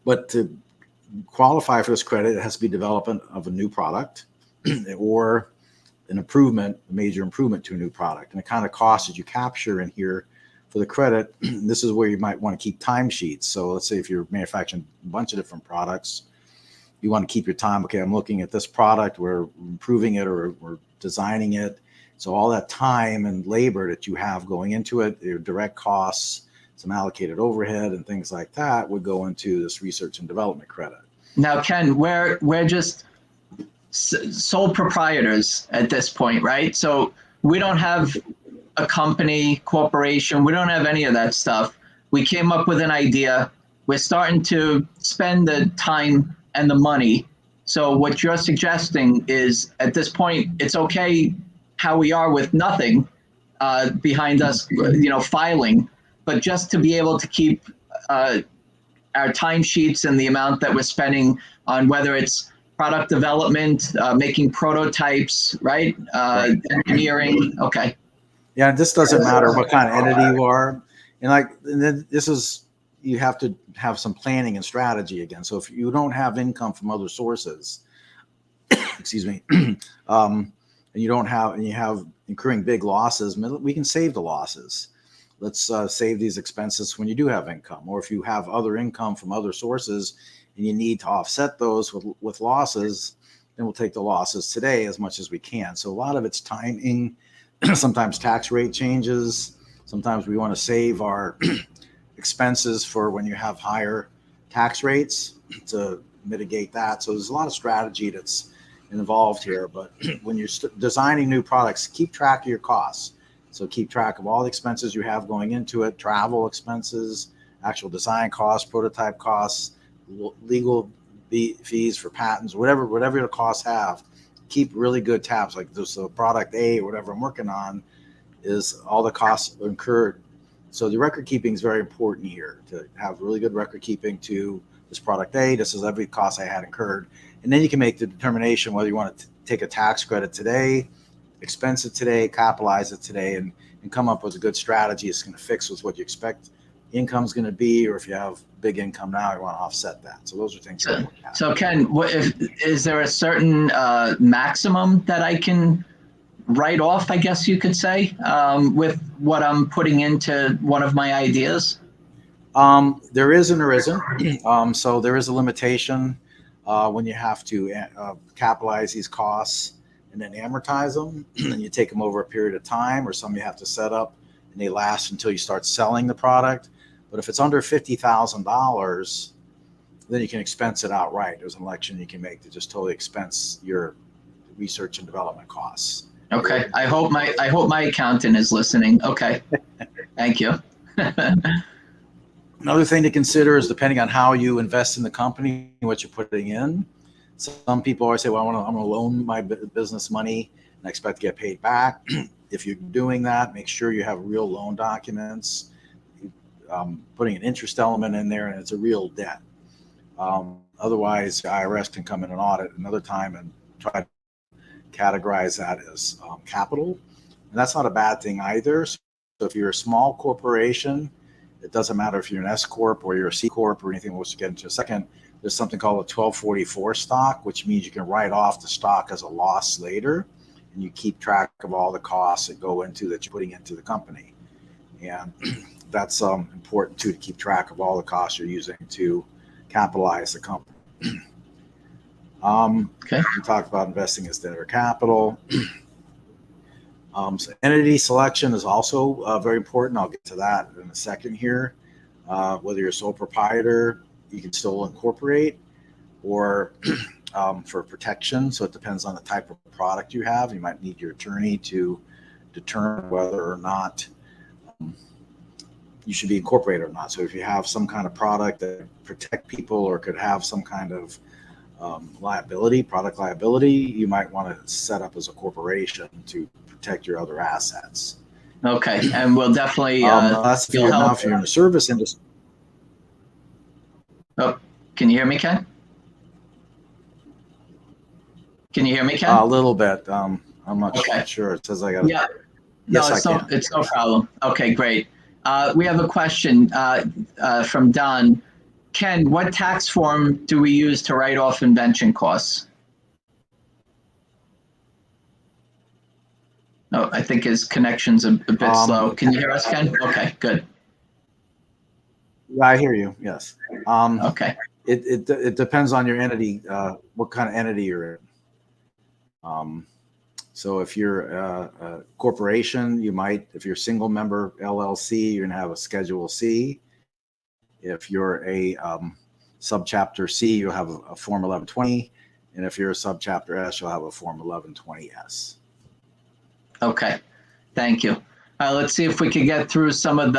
But to qualify for this credit, it has to be development of a new product or an improvement, a major improvement to a new product. And the kind of costs that you capture in here for the credit, this is where you might want to keep timesheets. So let's say if you're manufacturing a bunch of different products, you want to keep your time. Okay, I'm looking at this product, we're improving it, or we're designing it, So all that time and labor that you have going into it, your direct costs, some allocated overhead and things like that would go into this research and development credit. Now, Ken, we're just sole proprietors at this point, right? So we don't have a company, corporation. We don't have any of that stuff. We came up with an idea. We're starting to spend the time and the money. So what you're suggesting is, at this point, it's okay how we are with nothing behind us, filing, but just to be able to keep our timesheets and the amount that we're spending on whether it's product development, making prototypes, right? Engineering. Okay. Yeah, this doesn't matter what kind of entity you are. And then you have to have some planning and strategy again. So if you don't have income from other sources, excuse me, and you have incurring big losses, we can save the losses. Let's save these expenses when you do have income, or if you have other income from other sources and you need to offset those with losses, then we'll take the losses today as much as we can. So a lot of it's timing, sometimes tax rate changes. Sometimes we want to save our expenses for when you have higher tax rates to mitigate that. So there's a lot of strategy that's involved here. But when you're designing new products, keep track of your costs. So keep track of all the expenses you have going into it, travel expenses, actual design costs, prototype costs, legal fees for patents, whatever your costs have. Keep really good tabs. Like this product A or whatever I'm working on is all the costs incurred. So the record keeping is very important here, to have really good record keeping to this product A. This is every cost I had incurred. And then you can make the determination whether you want to take a tax credit today, expense it today, capitalize it today, and come up with a good strategy. It's going to fix with what you expect income's going to be, or if you have big income now, you want to offset that. So those are things. So Ken, is there a certain maximum that I can write off, I guess you could say, with what I'm putting into one of my ideas? There is and there isn't. So there is a limitation when you have to capitalize these costs and then amortize them, and you take them over a period of time, or some you have to set up and they last until you start selling the product. But if it's under $50,000, then you can expense it outright. There's an election you can make to just totally expense your research and development costs. Okay. I hope my accountant is listening. Okay. Thank you. Another thing to consider is depending on how you invest in the company, what you're putting in. Some people always say, well, I'm going to loan my business money and I expect to get paid back. If you're doing that, make sure you have real loan documents, putting an interest element in there, and it's a real debt. Otherwise, the IRS can come in and audit another time and try to categorize that as capital. And that's not a bad thing either. So if you're a small corporation, it doesn't matter if you're an S Corp or you're a C Corp or anything, we'll get into in a second. There's something called a 1244 stock, which means you can write off the stock as a loss later, and you keep track of all the costs that go into that you're putting into the company. And that's important too, to keep track of all the costs you're using to capitalize the company. Okay. We talked about investing as debt or capital. So entity selection is also very important. I'll get to that in a second here. Whether you're a sole proprietor, you can still incorporate, or for protection. So it depends on the type of product you have. You might need your attorney to determine whether or not you should be incorporated or not. So if you have some kind of product that protect people or could have some kind of liability, product liability, you might want to set up as a corporation to protect your other assets. Okay, and we'll definitely that's if you're in the service industry. Oh, can you hear me, Ken? Can you hear me, Ken? A little bit. I'm not sure. It says I got. Yeah. No, yes, it's no problem. Okay, great. We have a question from Don. Ken, what tax form do we use to write off invention costs? Oh, I think his connection's a bit slow. Can you hear us, Ken? Okay, good. Yeah, I hear you. Yes. Okay. It depends on your entity, what kind of entity you're in. So if you're a corporation, you might, if you're a single member LLC, you're going to have a Schedule C. If you're a subchapter C, you'll have a Form 1120. And if you're a subchapter S, you'll have a Form 1120S. Okay, thank you. Let's see if we could get through some of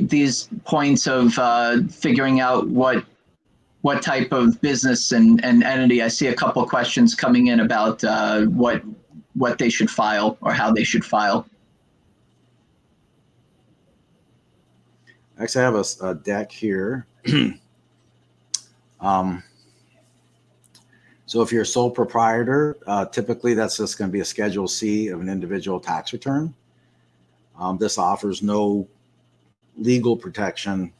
these points of figuring out what type of business and entity. I see a couple questions coming in about what they should file or how they should file. Actually, I have a deck here. So if you're a sole proprietor, typically that's just going to be a Schedule C of an individual tax return. This offers no legal protection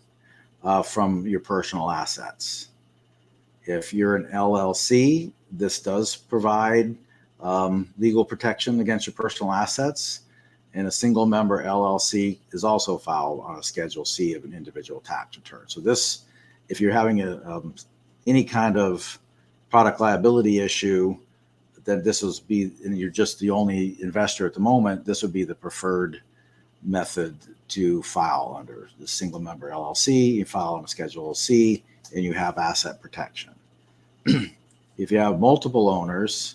from your personal assets. If you're an LLC, this does provide legal protection against your personal assets. And a single member LLC is also filed on a Schedule C of an individual tax return. So this, if you're having any kind of product liability issue, then this would be, and you're just the only investor at the moment, this would be the preferred method to file under the single member LLC. You file on a Schedule C and you have asset protection. If you have multiple owners,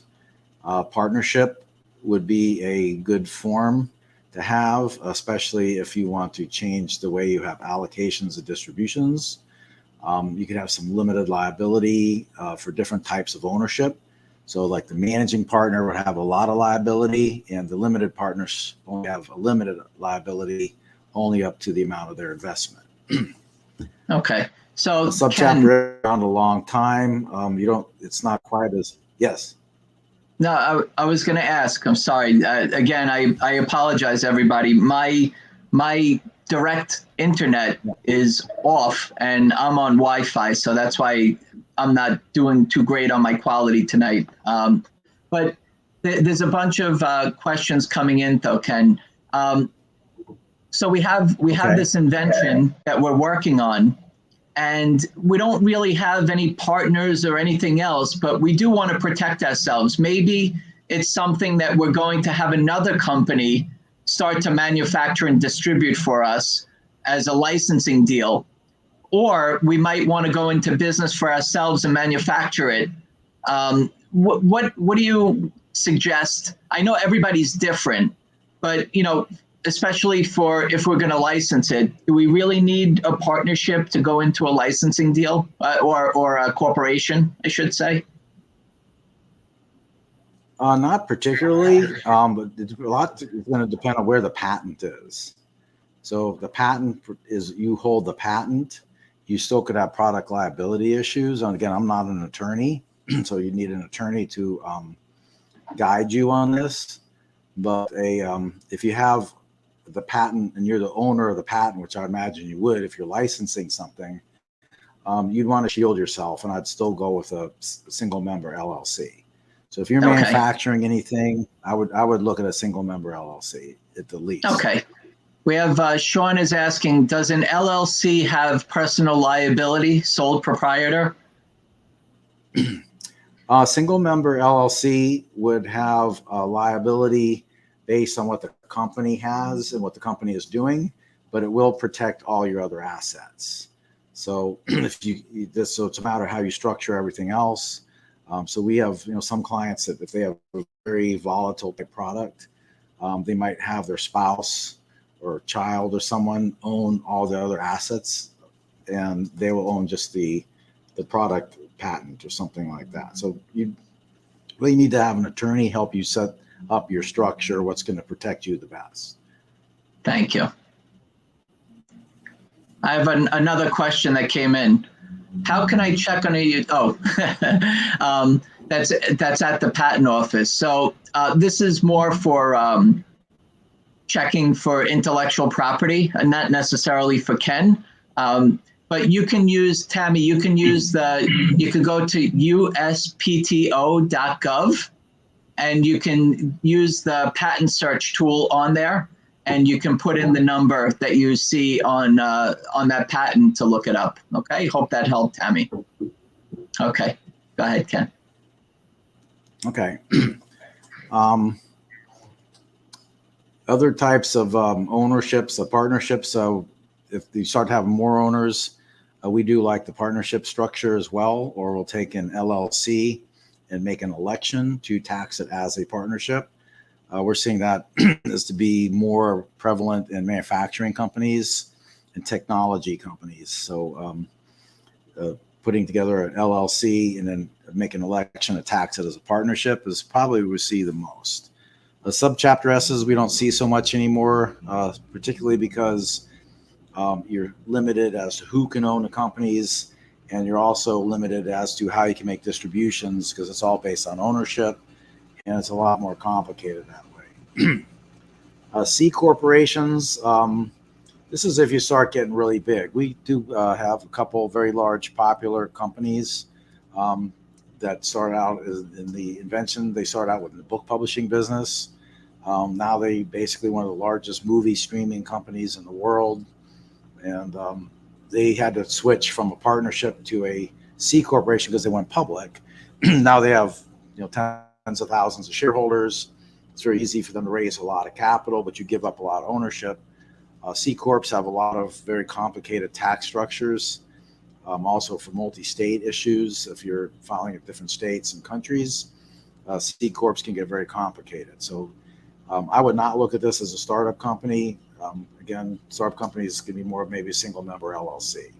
partnership would be a good form to have, especially if you want to change the way you have allocations and distributions. You could have some limited liability for different types of ownership. So like the managing partner would have a lot of liability, and the limited partners only have a limited liability, only up to the amount of their investment. Okay. So the subchapter around a long time. It's not quite as, yes. No, I was going to ask, I'm sorry. Again, I apologize, everybody. My direct internet is off and I'm on Wi-Fi, so that's why I'm not doing too great on my quality tonight. But there's a bunch of questions coming in though, Ken. So we have this invention that we're working on, and we don't really have any partners or anything else, but we do want to protect ourselves. Maybe it's something that we're going to have another company start to manufacture and distribute for us as a licensing deal. Or we might want to go into business for ourselves and manufacture it. What do you suggest? I know everybody's different, but especially for if we're going to license it, do we really need a partnership to go into a licensing deal or a corporation, I should say? Not particularly, but a lot is going to depend on where the patent is. So if the patent is, you hold the patent, you still could have product liability issues. And again, I'm not an attorney, so you need an attorney to guide you on this. But if you have the patent and you're the owner of the patent, which I imagine you would if you're licensing something, you'd want to shield yourself, and I'd still go with a single member LLC. So if you're manufacturing anything, I would look at a single member LLC at the least. Okay. We have Sean is asking, does an LLC have personal liability, sole proprietor? Single member LLC would have liability based on what the company has and what the company is doing, but it will protect all your other assets. So so it's a matter of how you structure everything else. So we have, some clients that if they have a very volatile type product, they might have their spouse or child or someone own all the other assets, and they will own just the product patent or something like that. So you really need to have an attorney help you set up your structure, what's going to protect you the best. Thank you. I have another question that came in. How can I check on that's at the patent office. So this is more for checking for intellectual property and not necessarily for Ken. But you can use, Tammy, you can go to uspto.gov and you can use the patent search tool on there, and you can put in the number that you see on that patent to look it up. Okay, hope that helped, Tammy. Okay, go ahead, Ken. Okay. Other types of ownerships, partnerships. So if you start having more owners, we do like the partnership structure as well, or we'll take an LLC and make an election to tax it as a partnership. We're seeing that is to be more prevalent in manufacturing companies and technology companies. So putting together an LLC and then make an election to tax it as a partnership is probably what we see the most. The subchapter S's we don't see so much anymore, particularly because you're limited as to who can own the companies, and you're also limited as to how you can make distributions because it's all based on ownership, and it's a lot more complicated that way. C corporations, this is if you start getting really big. We do have a couple very large popular companies that start out in the invention. They start out with the book publishing business. Now they basically one of the largest movie streaming companies in the world. And they had to switch from a partnership to a C corporation because they went public. Now they have tens of thousands of shareholders. It's very easy for them to raise a lot of capital, but you give up a lot of ownership. C Corps have a lot of very complicated tax structures, also for multi-state issues. If you're filing in different states and countries, C Corps can get very complicated. So I would not look at this as a startup company. Again, startup companies can be more of maybe a single member LLC.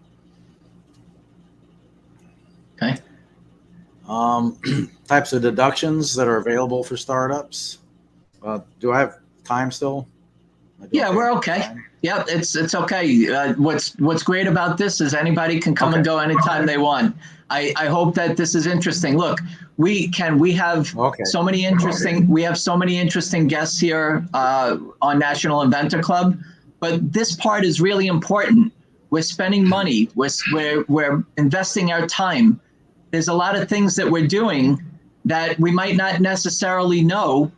Okay. Types of deductions that are available for startups. Do I have time still? Yeah, we're okay. Yeah, it's okay. What's great about this is anybody can come and go anytime they want. I hope that this is interesting. Look, we have so many interesting guests here on National Inventor Club, but this part is really important. We're spending money. We're investing our time. There's a lot of things that we're doing that we might not necessarily know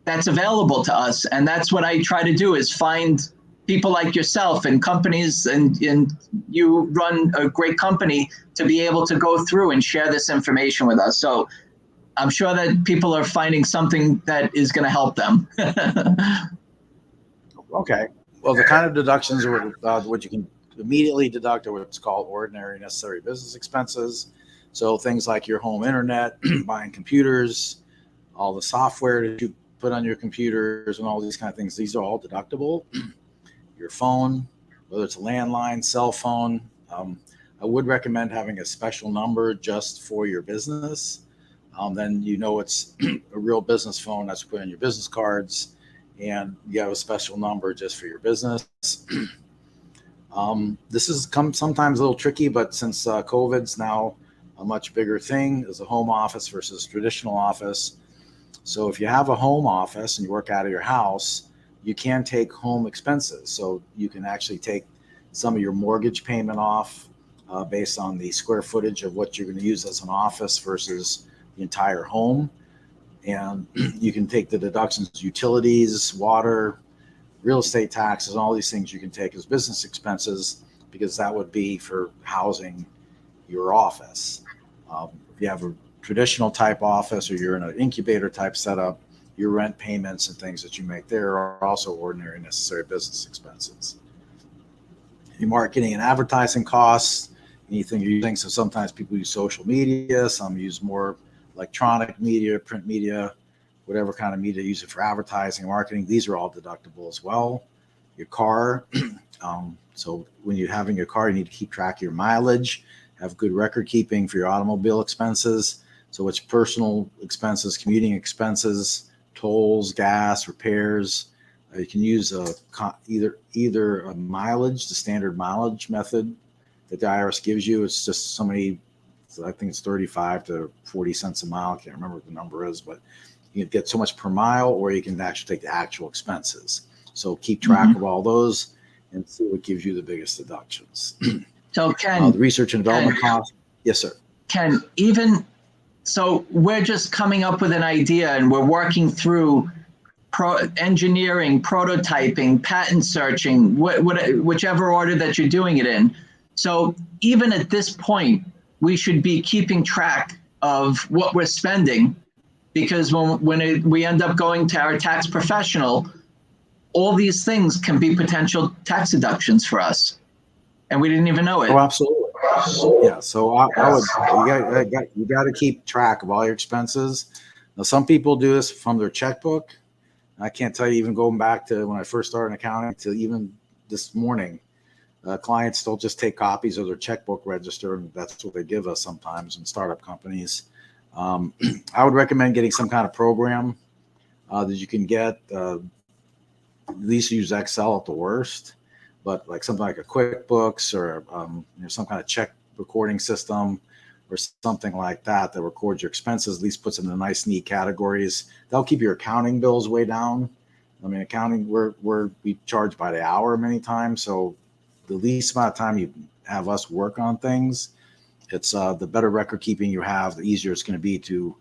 that's available to us. And that's what I try to do is find people like yourself and companies, and you run a great company to be able to go through and share this information with us. So I'm sure that people are finding something that is going to help them. Okay. Well, the kind of deductions are what you can immediately deduct are what's called ordinary necessary business expenses. So things like your home internet, buying computers, all the software that you put on your computers and all these kind of things. These are all deductible. Your phone, whether it's a landline, cell phone. I would recommend having a special number just for your business. Then it's a real business phone that's put in your business cards, and you have a special number just for your business. This has come sometimes a little tricky, but since COVID's now a much bigger thing as a home office versus traditional office. So if you have a home office and you work out of your house, you can take home expenses. So you can actually take some of your mortgage payment off based on the square footage of what you're going to use as an office versus the entire home. And you can take the deductions, utilities, water, real estate taxes, all these things you can take as business expenses because that would be for housing your office. If you have a traditional type office or you're in an incubator type setup, your rent payments and things that you make there are also ordinary necessary business expenses. Your marketing and advertising costs, anything you're using. So sometimes people use social media, some use more electronic media, print media, whatever kind of media you use it for advertising, marketing. These are all deductible as well. Your car. So when you're having your car, you need to keep track of your mileage, have good record keeping for your automobile expenses. So it's personal expenses, commuting expenses, tolls, gas, repairs. You can use either a mileage, the standard mileage method that the IRS gives you. It's just so many, I think it's 35 to 40 cents a mile. I can't remember what the number is, but you can get so much per mile, or you can actually take the actual expenses. So keep track of all those and see what gives you the biggest deductions. So Ken, the research and development costs. Yes, sir. Ken, so we're just coming up with an idea and we're working through engineering, prototyping, patent searching, whichever order that you're doing it in. So even at this point, we should be keeping track of what we're spending, because we end up going to our tax professional, all these things can be potential tax deductions for us, and we didn't even know it. Oh, absolutely. Yeah. So I would, you got to keep track of all your expenses. Now, some people do this from their checkbook. I can't tell you, even going back to when I first started in accounting to even this morning, clients still just take copies of their checkbook register, and that's what they give us sometimes in startup companies. I would recommend getting some kind of program that you can get. At least use Excel at the worst, but like something like a QuickBooks or some kind of check recording system or something like that that records your expenses, at least puts them in nice, neat categories. That'll keep your accounting bills way down. I mean, accounting, we charge by the hour many times, so the least amount of time you have us work on things, it's the better record keeping you have, the easier it's going to be to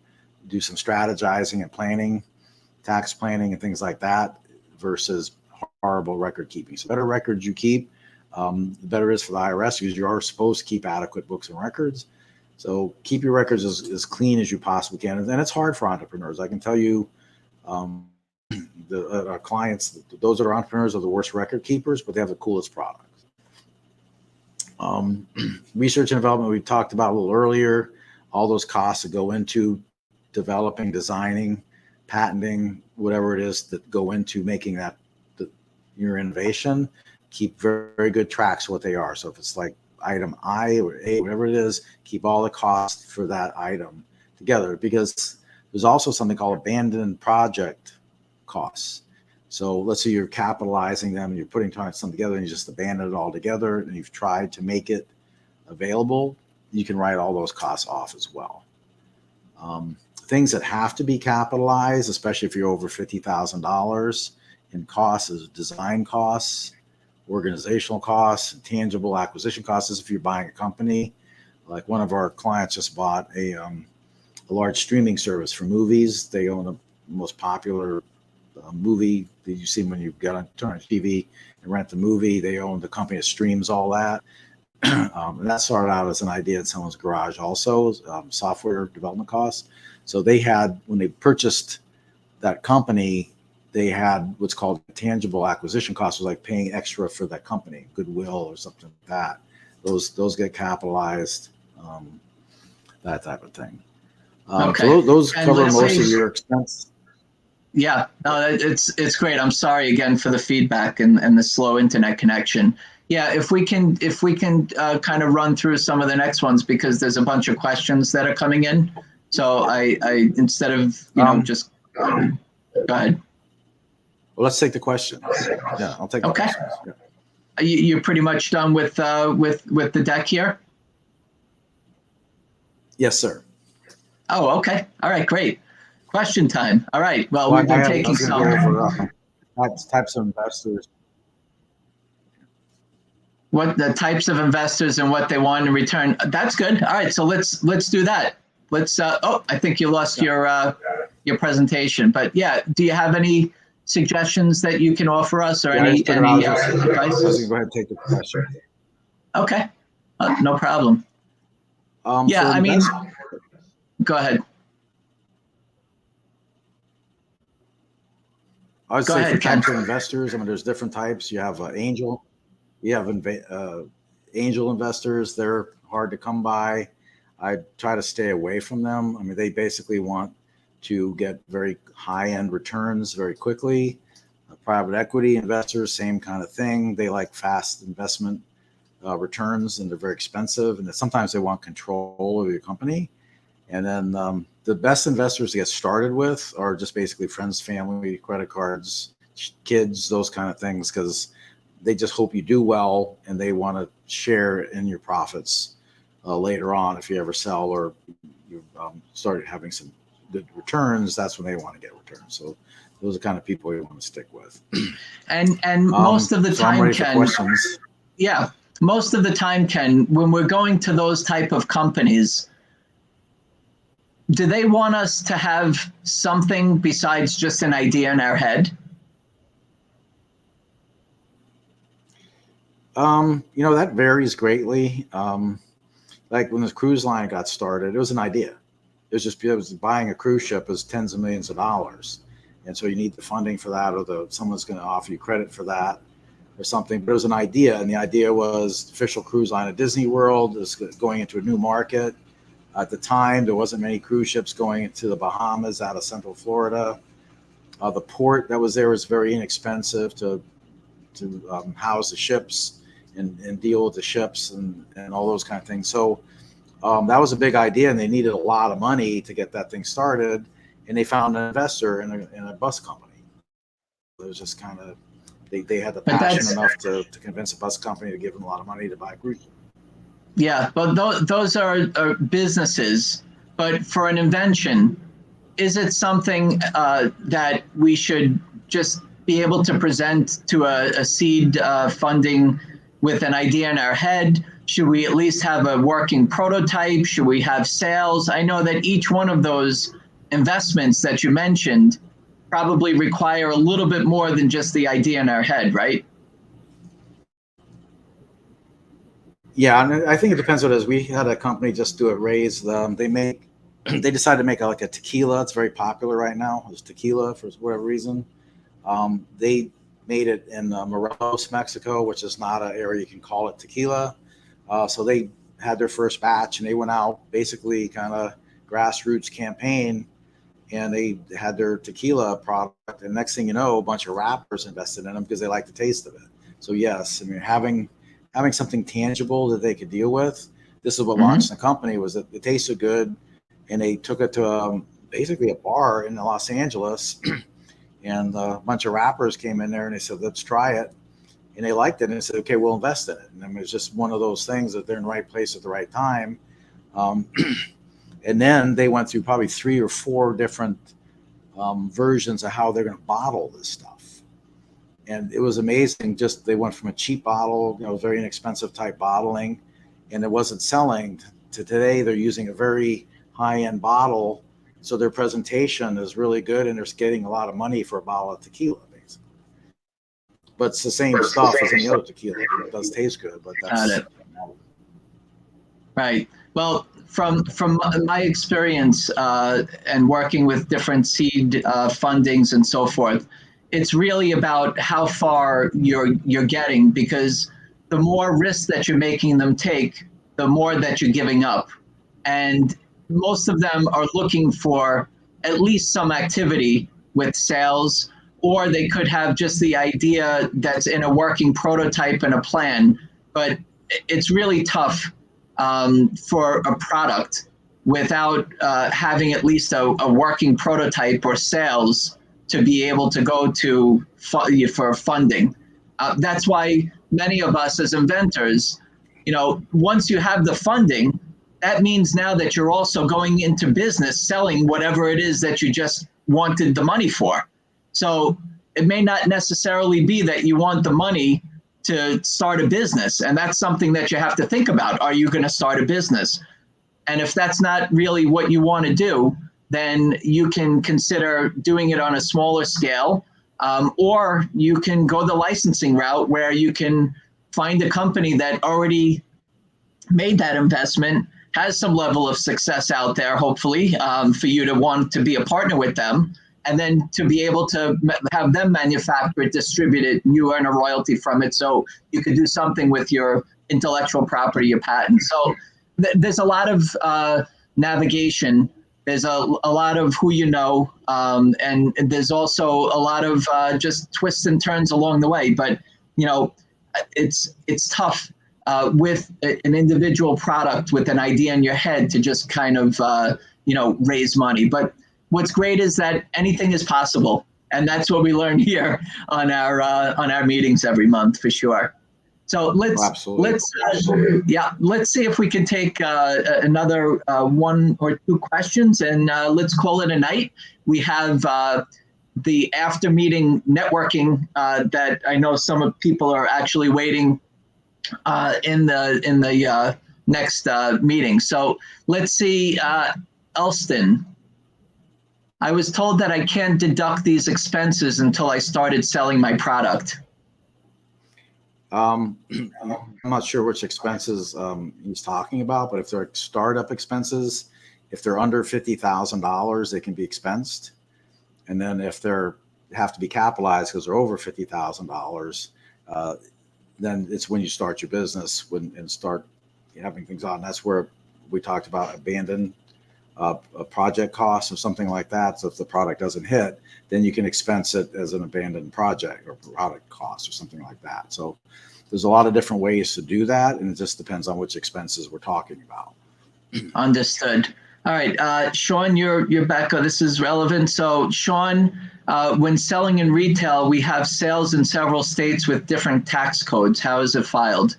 do some strategizing and planning, tax planning and things like that, versus horrible record keeping. So better records you keep, the better it is for the IRS, because you are supposed to keep adequate books and records. So keep your records as clean as you possibly can. And it's hard for entrepreneurs. I can tell you, our clients, those that are entrepreneurs, are the worst record keepers, but they have the coolest products. Research and development, we talked about a little earlier, all those costs that go into developing, designing, patenting, whatever it is that go into making that your innovation. Keep very, very good tracks of what they are. So if it's like item I or A, whatever it is, keep all the costs for that item together, because there's also something called abandoned project costs. So let's say you're capitalizing them and you're putting something together and you just abandon it all together and you've tried to make it available, you can write all those costs off as well. Things that have to be capitalized, especially if you're over $50,000 in costs, is design costs, organizational costs, tangible acquisition costs. This is if you're buying a company. Like one of our clients just bought a large streaming service for movies. They own the most popular movie that you see when you turn on TV and rent the movie. They own the company that streams all that. And that started out as an idea in someone's garage also, software development costs. So they had, when they purchased that company, they had what's called tangible acquisition costs, was like paying extra for that company, goodwill or something like that. Those get capitalized, that type of thing. Okay. So those cover most of your expense. Yeah, no, it's great. I'm sorry again for the feedback and the slow internet connection. Yeah, if we can kind of run through some of the next ones, because there's a bunch of questions that are coming in. So I instead of just go ahead. Well, let's take the questions. Yeah, I'll take the questions. Yeah. You're pretty much done with the deck here? Yes, sir. Oh, okay. All right, great. Question time. All right. Well, we've been taking some types of investors. What the types of investors and what they want in return. That's good. All right, so let's do that. Let's. I think you lost your presentation, but yeah. Do you have any suggestions that you can offer us, or any advice? Go ahead and take the question. Okay, no problem. Yeah, I mean, go ahead. I would say for types of investors, I mean, there's different types. You have angel. You have angel investors. They're hard to come by. I try to stay away from them. I mean, they basically want to get very high-end returns very quickly. Private equity investors, same kind of thing. They like fast investment returns, and they're very expensive. And sometimes they want control over your company. And then the best investors to get started with are just basically friends, family, credit cards, kids, those kind of things, because they just hope you do well and they want to share in your profits later on. If you ever sell or you started having some good returns, that's when they want to get returns. So those are the kind of people you want to stick with. And most of the time, Ken, yeah, most of the time, Ken, when we're going to those type of companies, do they want us to have something besides just an idea in our head? That varies greatly. Like when the cruise line got started, it was an idea. it was buying a cruise ship is tens of millions of dollars. And so you need the funding for that, or someone's going to offer you credit for that or something. But it was an idea, and the idea was official cruise line at Disney World is going into a new market. At the time, there wasn't many cruise ships going into the Bahamas out of Central Florida. The port that was there was very inexpensive to house the ships and deal with the ships and all those kind of things. So that was a big idea, and they needed a lot of money to get that thing started. And they found an investor in a bus company. It was just kind of, they had the passion enough to convince a bus company to give them a lot of money to buy a cruise. Yeah, but those are businesses. But for an invention, is it something that we should just be able to present to a seed funding with an idea in our head? Should we at least have a working prototype? Should we have sales? I know that each one of those investments that you mentioned probably require a little bit more than just the idea in our head, right? Yeah, and I think it depends what it is. We had a company just do a raise. They decided to make like a tequila. It's very popular right now. It's tequila for whatever reason. They made it in Morelos, Mexico, which is not an area you can call it tequila. So they had their first batch, and they went out basically kind of grassroots campaign, and they had their tequila product. And next thing you know, a bunch of rappers invested in them because they like the taste of it. So yes, I mean, having something tangible that they could deal with. This is what launched the company, was that it tasted good, and they took it to basically a bar in Los Angeles, and a bunch of rappers came in there and they said, let's try it. And they liked it, and they said, okay, we'll invest in it. And I mean, it's just one of those things that they're in the right place at the right time. And then they went through probably 3 or 4 different versions of how they're going to bottle this stuff. And it was amazing. Just they went from a cheap bottle, very inexpensive type bottling, and it wasn't selling, to today they're using a very high-end bottle. So their presentation is really good, and they're getting a lot of money for a bottle of tequila, basically. But it's the same stuff as any other tequila. It does taste good, but that's right. Well, from my experience and working with different seed fundings and so forth, it's really about how far you're getting, because the more risk that you're making them take, the more that you're giving up. And most of them are looking for at least some activity with sales, or they could have just the idea that's in a working prototype and a plan. But it's really tough for a product without having at least a working prototype or sales to be able to go to for funding. That's why many of us as inventors, once you have the funding, that means now that you're also going into business selling whatever it is that you just wanted the money for. So it may not necessarily be that you want the money to start a business. And that's something that you have to think about. Are you going to start a business? And if that's not really what you want to do, then you can consider doing it on a smaller scale, or you can go the licensing route, where you can find a company that already made that investment, has some level of success out there, hopefully, for you to want to be a partner with them, and then to be able to have them manufacture it, distribute it, and you earn a royalty from it. So you could do something with your intellectual property, your patent. So there's a lot of navigation. There's a lot of who you know, and there's also a lot of just twists and turns along the way. But it's tough with an individual product with an idea in your head to just kind of raise money. But what's great is that anything is possible, and that's what we learn here on our meetings every month, for sure. So let's see if we can take another 1 or 2 questions, and let's call it a night. We have the after meeting networking that I know some of people are actually waiting in the next meeting. So let's see, Elston. I was told that I can't deduct these expenses until I started selling my product. I'm not sure which expenses he's talking about, but if they're startup expenses, If they're under $50,000, they can be expensed. And then if they're have to be capitalized because they're over $50,000, then it's when you start your business and start having things on. That's where we talked about abandoned a project cost or something like that. So if the product doesn't hit, then you can expense it as an abandoned project or product cost or something like that. So there's a lot of different ways to do that, and it just depends on which expenses we're talking about. Understood. All right, Sean, you're back. This is relevant. So, Sean, when selling in retail, we have sales in several states with different tax codes. How is it filed?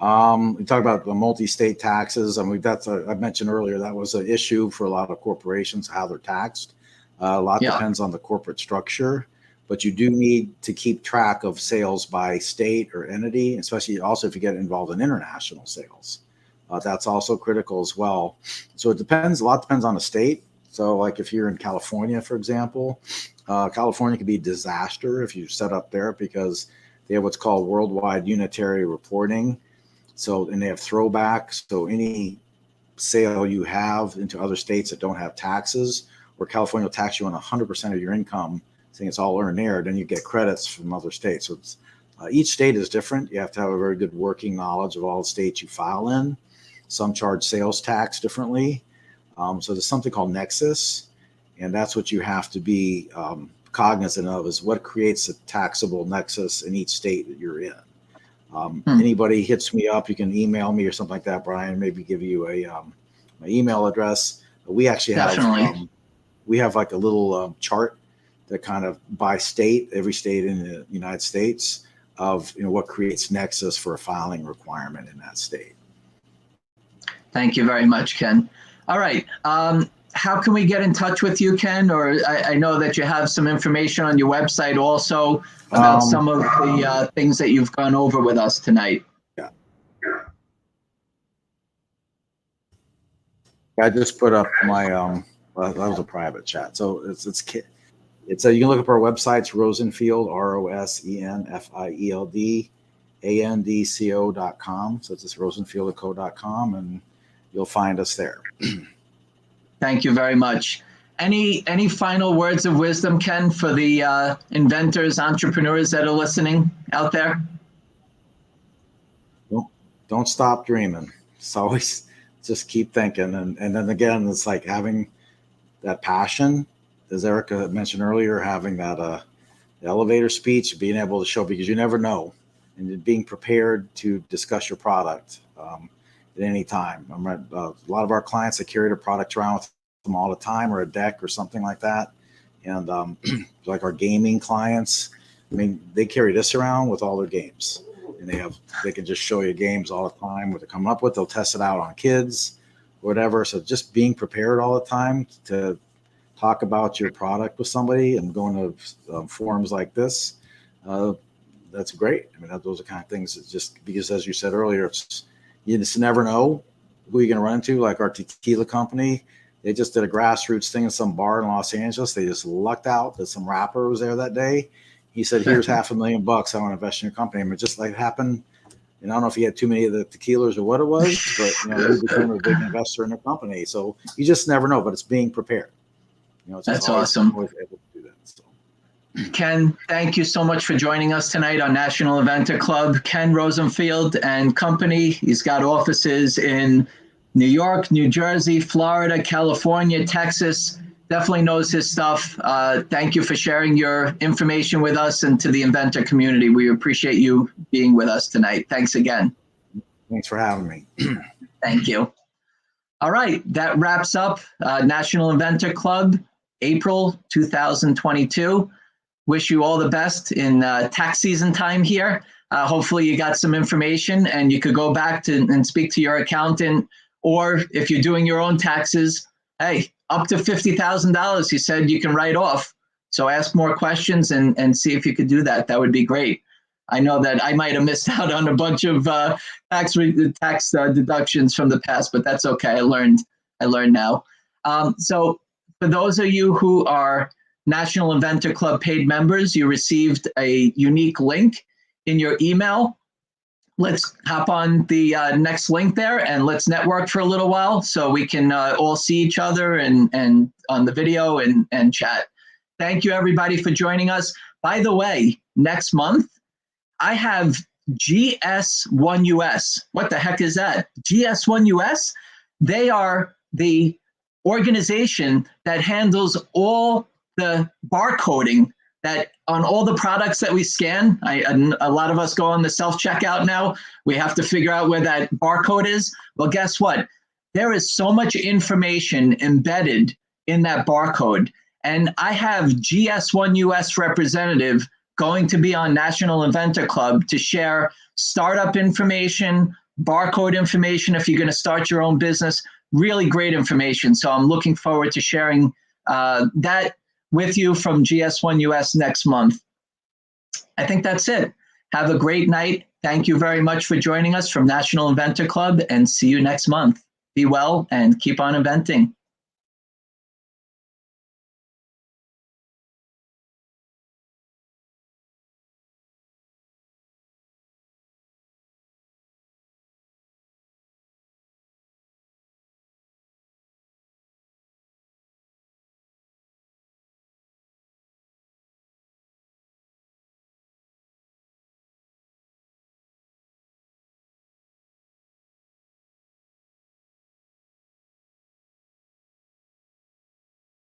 We talk about the multi-state taxes. I mean, I mentioned earlier, that was an issue for a lot of corporations, how they're taxed. A lot depends on the corporate structure, but you do need to keep track of sales by state or entity, especially also if you get involved in international sales. That's also critical as well. So it depends, a lot depends on the state. So like if you're in California, for example, California could be a disaster if you set up there because they have what's called worldwide unitary reporting. So, and they have throwbacks. So any sale you have into other states that don't have taxes, or California will tax you on 100% of your income, saying it's all earned there, then you get credits from other states. So it's, each state is different. You have to have a very good working knowledge of all the states you file in. Some charge sales tax differently. So there's something called nexus, and that's what you have to be cognizant of, is what creates a taxable nexus in each state that you're in. Anybody hits me up, you can email me or something like that, Brian, maybe give you a my email address. We actually have we have like a little chart that kind of by state, every state in the United States, of what creates nexus for a filing requirement in that state. Thank you very much, Ken. All right. How can we get in touch with you, Ken? Or I know that you have some information on your website also about some of the things that you've gone over with us tonight. Yeah. I just put up my, well, that was a private chat. So it's you can look up our website. It's Rosenfield, ROSENFIELDANDCO.com. So it's just rosenfieldco.com, and you'll find us there. Thank you very much. Any final words of wisdom, Ken, for the inventors, entrepreneurs that are listening out there? Don't stop dreaming. It's always just keep thinking. And then again, it's like having that passion, as Erica mentioned earlier, having that elevator speech, being able to show, because you never know, and being prepared to discuss your product at any time. A lot of our clients that carry their product around with them all the time, or a deck or something like that. And like our gaming clients, I mean, they carry this around with all their games, and they can just show you games all the time, what they're coming up with. They'll test it out on kids, whatever. So just being prepared all the time to talk about your product with somebody and going to forums like this, that's great. I mean, those are kind of things that just, because as you said earlier, you just never know who you're going to run into. Like our tequila company, they just did a grassroots thing in some bar in Los Angeles. They just lucked out that some rapper was there that day. He said, "Here's $500,000. I want to invest in your company." And it just like happened. And I don't know if he had too many of the tequilas or what it was, but he became a big investor in the company. So you just never know, but it's being prepared. It's That's awesome. Always able to do that. So. Ken, thank you so much for joining us tonight on National Inventor Club. Ken Rosenfield and Company. He's got offices in New York, New Jersey, Florida, California, Texas. Definitely knows his stuff. Thank you for sharing your information with us and to the inventor community. We appreciate you being with us tonight. Thanks again. Thanks for having me. Thank you. All right, that wraps up National Inventor Club, April 2022. Wish you all the best in tax season time here. Hopefully you got some information and you could go back and speak to your accountant, or if you're doing your own taxes, hey, up to $50,000, he said you can write off. So ask more questions and see if you could do that. That would be great. I know that I might have missed out on a bunch of tax deductions from the past, but that's okay. I learned now. So for those of you who are National Inventor Club paid members, you received a unique link in your email let's hop on the next link there and let's network for a little while so we can all see each other and on the video and chat. Thank you, everybody, for joining us. By the way, next month, I have GS1US. What the heck is that? GS1US? They are the organization that handles all the barcoding that on all the products that we scan. A lot of us go on the self-checkout now. We have to figure out where that barcode is. Well, guess what? There is so much information embedded in that barcode. And I have GS1US representative going to be on National Inventor Club to share startup information, barcode information if you're going to start your own business. Really great information. So I'm looking forward to sharing that with you from GS1US next month. I think that's it. Have a great night. Thank you very much for joining us from National Inventor Club, and see you next month. Be well and keep on inventing.